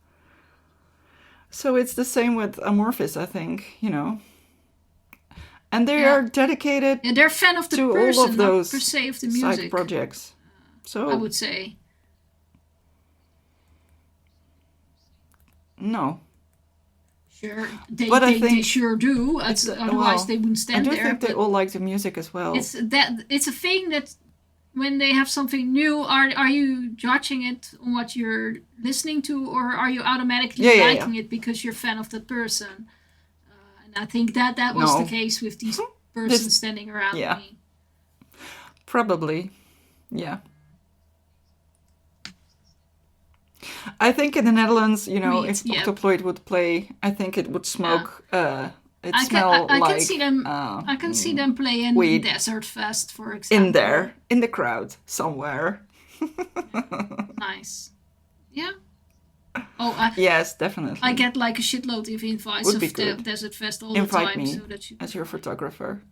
So it's the same with Amorphous, I think. And they are dedicated. Yeah, they're a fan of the to person, all of those not per se of the music. Side projects. So I would say. No. Sure, they But I they think sure do. Otherwise, they wouldn't I stand do there. think they But all like the music as well. it's a thing that when they have something new, are you judging it on what you're listening to, or are you automatically Yeah. liking it because you're a fan of the person? And I think that was the No. case with these persons This- standing around yeah. me. Probably. Yeah. I think in the Netherlands, you know, Sweet, if yeah. Octoploid would play, I think it would smoke. It I smell can like see them. I can see them play in weed. Desert Fest, for example. In there, in the crowd somewhere. Nice. Yeah. Oh, Yes, definitely. I get like a shitload of invites Would of be the good. Desert Fest all Invite the time. me So that should as your photographer.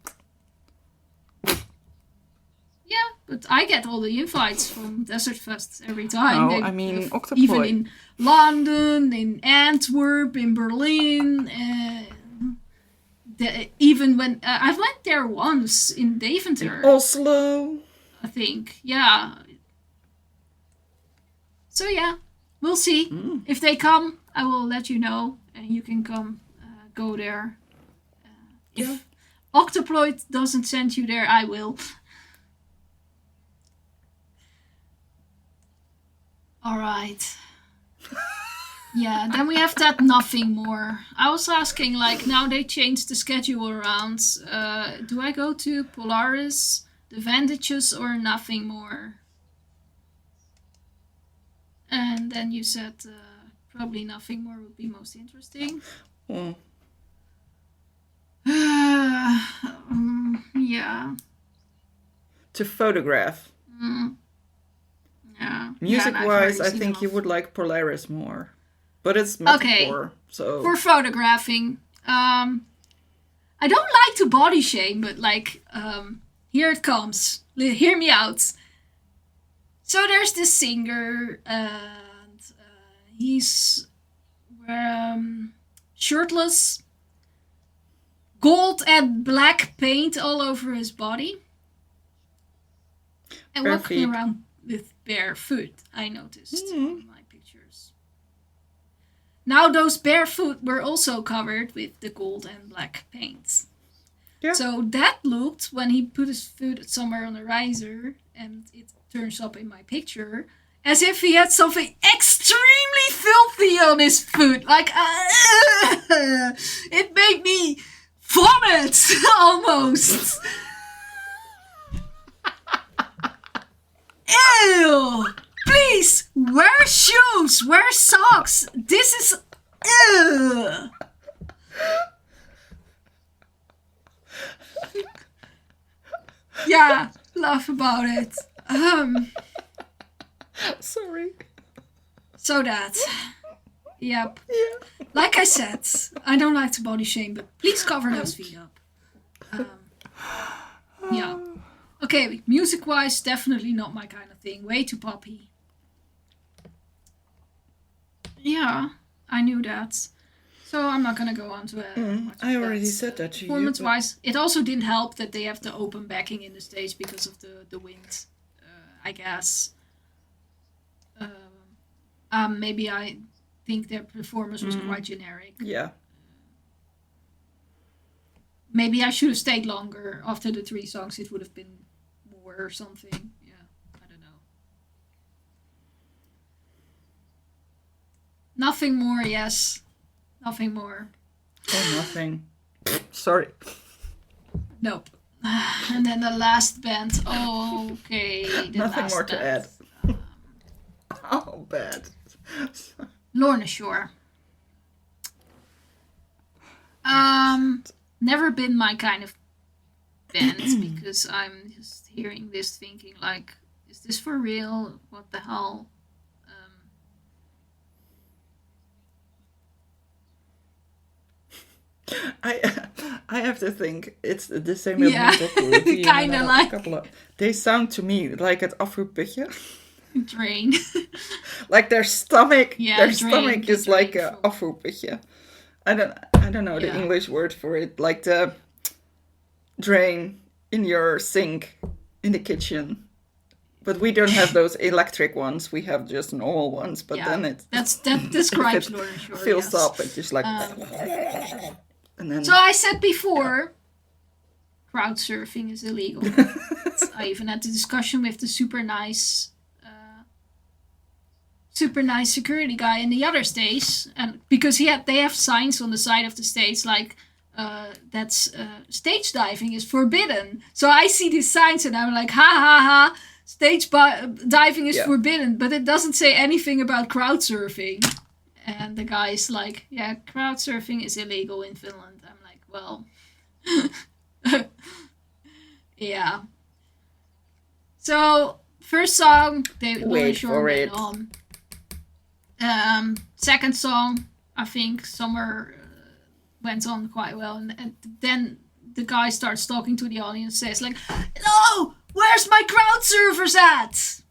Yeah, but I get all the invites from Desert Fest every time. No, I mean, Octoploid. Even in London, in Antwerp, in Berlin. Even when I went there once in Deventer. Oslo. I think, yeah. So yeah, we'll see. If they come, I will let you know, and you can come, go there. If Octoploid doesn't send you there, I will. All right. Yeah, then we have that nothing more. I was asking, like, now they changed the schedule around. Do I go to Polaris, the Vantages, or nothing more? And then you said probably nothing more would be most interesting. Yeah. To photograph. Yeah. Music-wise, Yeah, I think you would like Polaris more. But it's metaphor, so... For photographing, I don't like to body shame, but like, here it comes. Hear me out. So there's this singer, and he's shirtless, gold and black paint all over his body, and Bare walking feet. around with bare foot, I noticed on my pictures. Now those bare foot were also covered with the gold and black paint. Yeah. So that looked, when he put his foot somewhere on the riser, and it turns up in my picture, as if he had something extremely filthy on his foot. Like, it made me vomit, almost. Ew! Please, wear shoes, wear socks. This is... Ew! Yeah, laugh about it. Sorry. So that. Yep. Yeah. Like I said, I don't like to body shame, but please cover those feet up. Yeah. Okay, music-wise, definitely not my kind of thing. Way too poppy. Yeah, I knew that. So I'm not gonna go on to much of I already that. said that to you. Performance-wise, it also didn't help that they have the open backing in the stage because of the wind, I guess. Maybe I think their performance was quite generic. Yeah. Maybe I should have stayed longer. After the 3 songs, it would have been more or something. Yeah, I don't know. Nothing more, yes. Nothing more. Oh, nothing. Sorry. Nope. And then the last band. Oh, okay. The Nothing last more to band. add. Oh, bad. Lorna Shore. Never been my kind of band because I'm just hearing this thinking like, is this for real? What the hell? I have to think it's the same with Yeah, Metal kinda like. They sound to me like het afvoerputje. Drain. Like their stomach, Yeah, their drain, stomach the is like drain a full. afvoerputje. I don't know the Yeah. English word for it. Like the drain in your sink in the kitchen, But we don't have those electric ones. We have just normal ones. But then that describes Lorna Shore. Fills up. It's just like. And then. So I said before, crowd surfing is illegal. I even had the discussion with the super nice security guy in the other stage, and because they have signs on the side of the stage like that's stage diving is forbidden. So I see these signs and I'm like, ha ha ha, stage diving is forbidden, but it doesn't say anything about crowd surfing. And the guy's like, yeah, crowd surfing is illegal in Finland. I'm like, well, yeah. So first song, Lorna Shore went on. Second song, I think Summer went on quite well, and then the guy starts talking to the audience, says like, "No, where's my crowd surfers at?"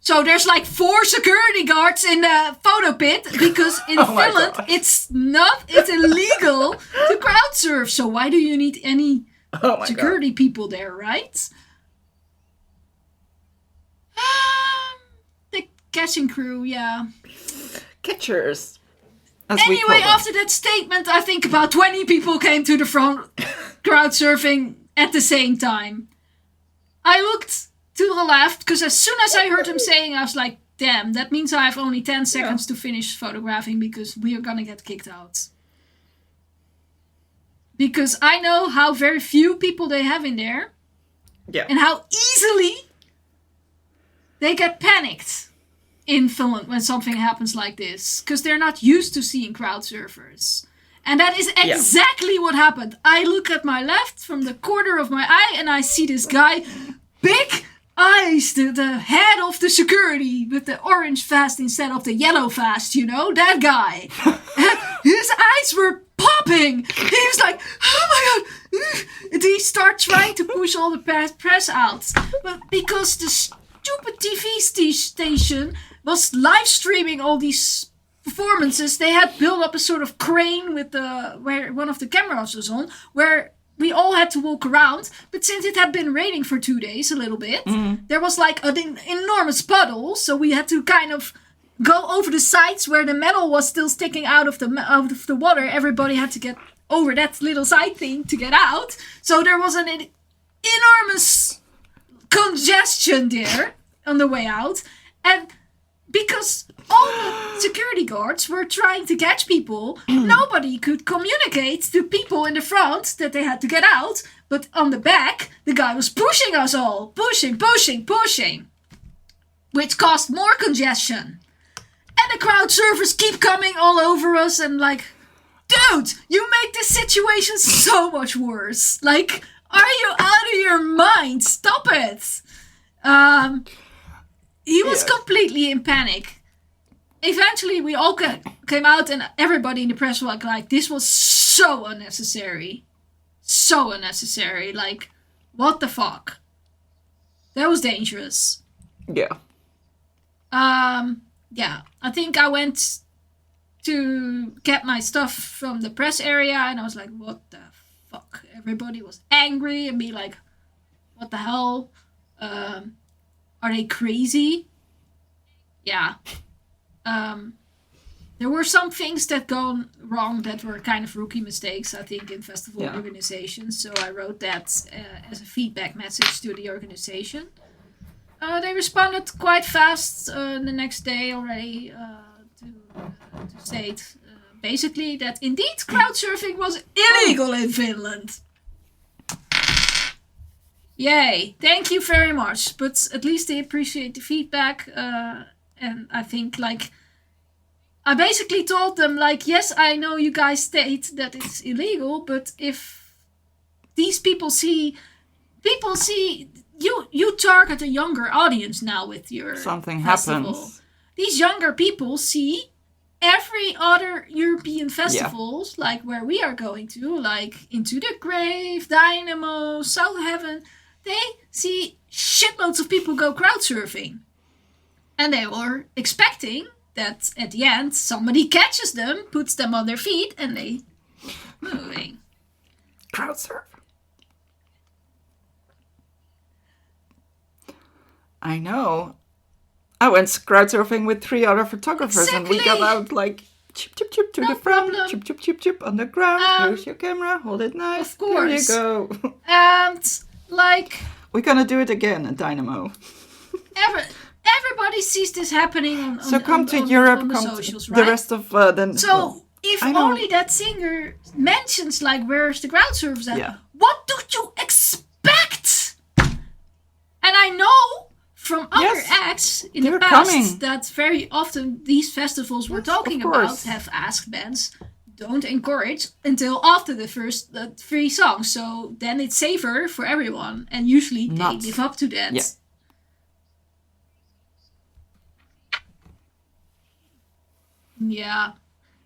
So there's like 4 security guards in the photo pit because in Finland it's illegal to crowd surf. So why do you need any security people there, right? The catching crew, yeah. Catchers. Anyway, after that statement, I think about 20 people came to the front crowd surfing at the same time. I looked to the left because as soon as I heard him saying, I was like, damn, that means I have only 10 seconds to finish photographing because we are gonna get kicked out. Because I know how very few people they have in there. Yeah. And how easily they get panicked in Finland when something happens like this. Because they're not used to seeing crowd surfers. And that is exactly what happened. I look at my left from the corner of my eye and I see this guy, big eyes, the head of the security with the orange vest instead of the yellow vest, you know, that guy. His eyes were popping. He was like, oh my god. And he started trying to push all the press out. But because the stupid TV station was live streaming all these performances, they had built up a sort of crane with where one of the cameras was on, where we all had to walk around. But since it had been raining for 2 days, a little bit, there was like an enormous puddle, so we had to kind of go over the sides where the metal was still sticking out of the water. Everybody had to get over that little side thing to get out. So there was an enormous congestion there on the way out. And because all the security guards were trying to catch people, nobody could communicate to people in the front that they had to get out. But on the back, the guy was pushing us all. Pushing. Which caused more congestion. And the crowd surfers keep coming all over us and like, dude, you make this situation so much worse. Like, are you out of your mind? Stop it. He was completely in panic. Eventually, we all came out and everybody in the press was like, this was so unnecessary. So unnecessary. Like, what the fuck? That was dangerous. Yeah. Yeah. I think I went to get my stuff from the press area and I was like, what the fuck? Everybody was angry and be like, what the hell? Are they crazy? Yeah. There were some things that gone wrong that were kind of rookie mistakes, I think, in festival organizations. So I wrote that as a feedback message to the organization. They responded quite fast the next day already to state basically that indeed crowd surfing was illegal in Finland. Yay, thank you very much. But at least they appreciate the feedback. And I think, like, I basically told them, like, yes, I know you guys state that it's illegal, but if these people see, you target a younger audience now with your something festival. Happens. These younger people see every other European festivals, like where we are going to, like Into the Grave, Dynamo, South Heaven. They see shitloads of people go crowd surfing. And they were expecting that at the end, somebody catches them, puts them on their feet, and they moving. Crowd surf. I know. I went crowd surfing with 3 other photographers, and we got out like chip chip chip to No the front, problem. chip chip chip chip on the ground. Here's your camera, hold it nice. Of course. There you go. And like We're gonna do it again at Dynamo. everybody sees this happening on So come to on Europe, the come socials, to right? the rest of the. So if I know. only that singer mentions like where's the crowd surfers at, Yeah. what do you expect? And I know from other Yes, acts in the they're past coming. that very often these festivals we're Yes, talking of about course. have asked bands don't encourage until after the first 3 songs. So then it's safer for everyone, and usually they Not. live up to that. Yeah. Yeah,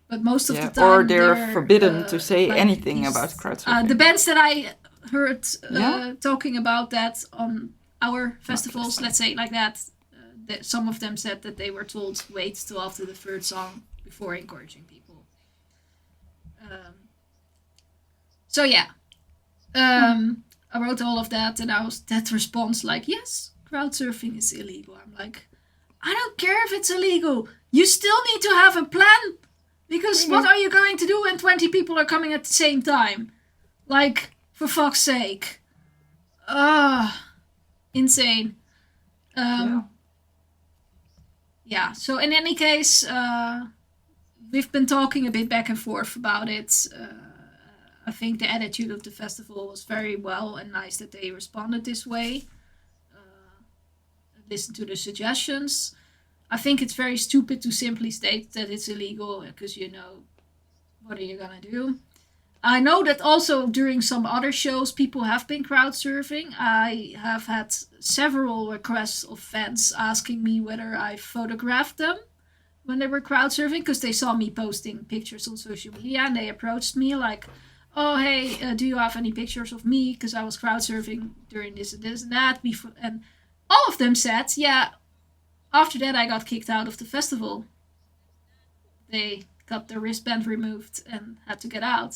but most of Yeah, the time or they're forbidden to say like anything these, about crowd surfing. the bands that I heard Yeah. talking about that on our festivals, let's say like that, some of them said that they were told wait till after the third song before encouraging people. So yeah, I wrote all of that, and I was that response like, yes, crowd surfing is illegal. I'm like, I don't care if it's illegal. You still need to have a plan, because what are you going to do when 20 people are coming at the same time? Like, for fuck's sake. Insane. Yeah, so in any case, we've been talking a bit back and forth about it. I think the attitude of the festival was very well and nice that they responded this way. Listen to the suggestions. I think it's very stupid to simply state that it's illegal, because what are you gonna do? I know that also during some other shows people have been crowd surfing. I have had several requests of fans asking me whether I photographed them when they were crowd surfing, because they saw me posting pictures on social media, and they approached me like, oh hey, do you have any pictures of me, because I was crowd surfing during this and that before. And all of them said, yeah. After that, I got kicked out of the festival. They got their wristband removed and had to get out.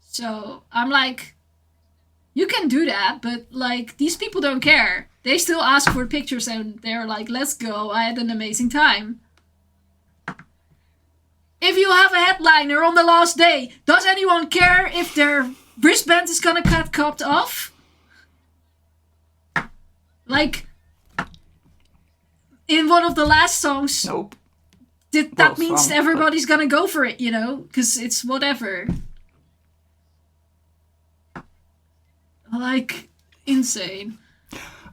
So I'm like, you can do that, but like, these people don't care. They still ask for pictures, and they're like, let's go, I had an amazing time. If you have a headliner on the last day, does anyone care if their wristband is gonna get cut off? Like, in one of the last songs, Nope. that means some, everybody's gonna go for it, because it's whatever. Like, insane.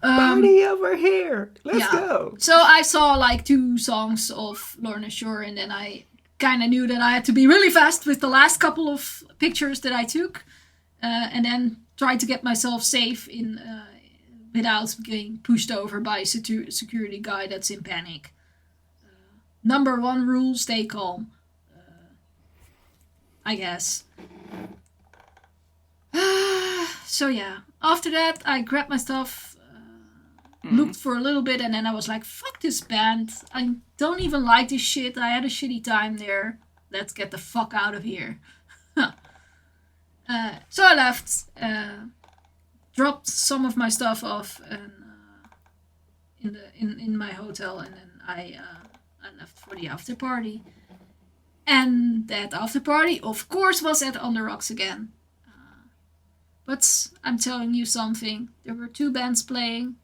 Party over here. Let's yeah. go. So I saw like 2 songs of Lorna Shore, and then I kind of knew that I had to be really fast with the last couple of pictures that I took, and then try to get myself safe in without getting pushed over by a security guy that's in panic. Number 1 rule, stay calm. I guess. So yeah, after that I grabbed my stuff, looked for a little bit, and then I was like, fuck this band. I don't even like this shit. I had a shitty time there. Let's get the fuck out of here. So I left, dropped some of my stuff off and in my hotel, and then I left for the after party. And that after party, of course, was at On the Rocks again. But I'm telling you something. There were 2 bands playing.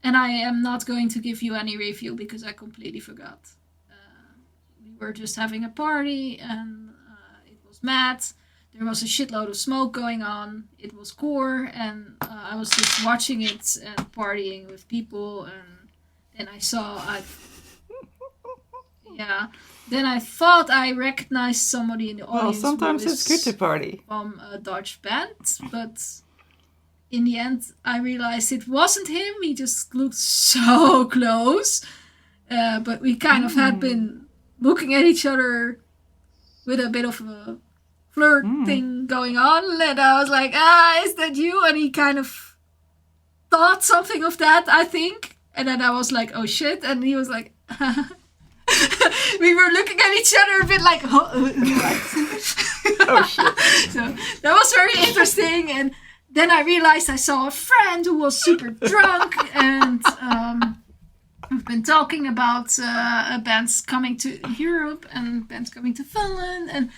And I am not going to give you any review because I completely forgot. We were just having a party, and it was mad. There was a shitload of smoke going on. It was core, and I was just watching it and partying with people. And then I saw... Then I thought I recognized somebody in the audience. Well, sometimes it's good to party. From a Dutch band, but in the end I realized it wasn't him. He just looked so close. But we kind of had been looking at each other with a bit of a flirt thing going on. And I was like, is that you? And he kind of thought something of that, I think. And then I was like, oh shit. And he was like... We were looking at each other a bit like, oh shit. Oh shit. So that was very interesting, and then I realized I saw a friend who was super drunk, and we've been talking about bands coming to Europe and bands coming to Finland, and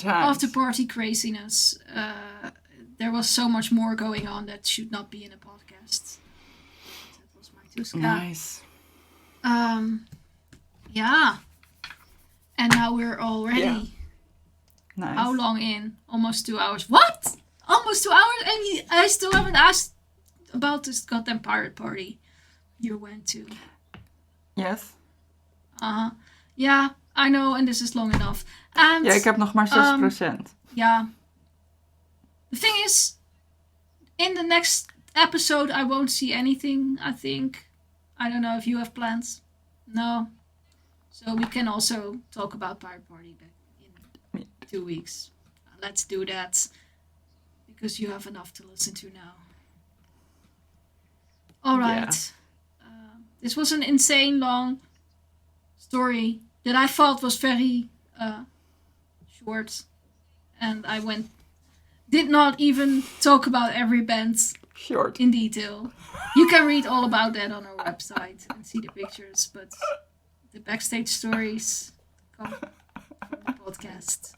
after party craziness. There was so much more going on that should not be in a podcast. That was my Tuska. Nice. Yeah. And now we're all ready. Yeah. Nice. How long in? Almost 2 hours. What? Almost 2 hours? And I still haven't asked about this goddamn pirate party you went to. Yes. Yeah, I know, and this is long enough. And, ja, ik heb nog maar 6%. Yeah. The thing is, in the next episode, I won't see anything, I think. I don't know if you have plans. No. So we can also talk about Pirate Party back in 2 weeks. Let's do that. Because you have enough to listen to now. Alright. Yeah. This was an insane long story that I thought was very short. And I did not even talk about every band short in detail. You can read all about that on our website and see the pictures, but the backstage stories come from the podcast.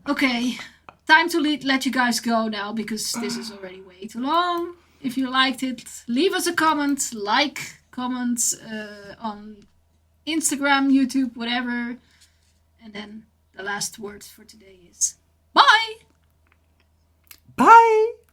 Okay, time to let you guys go now, because this is already way too long. If you liked it, leave us a comment, comments on Instagram, YouTube, whatever. And then the last word for today is bye! Bye!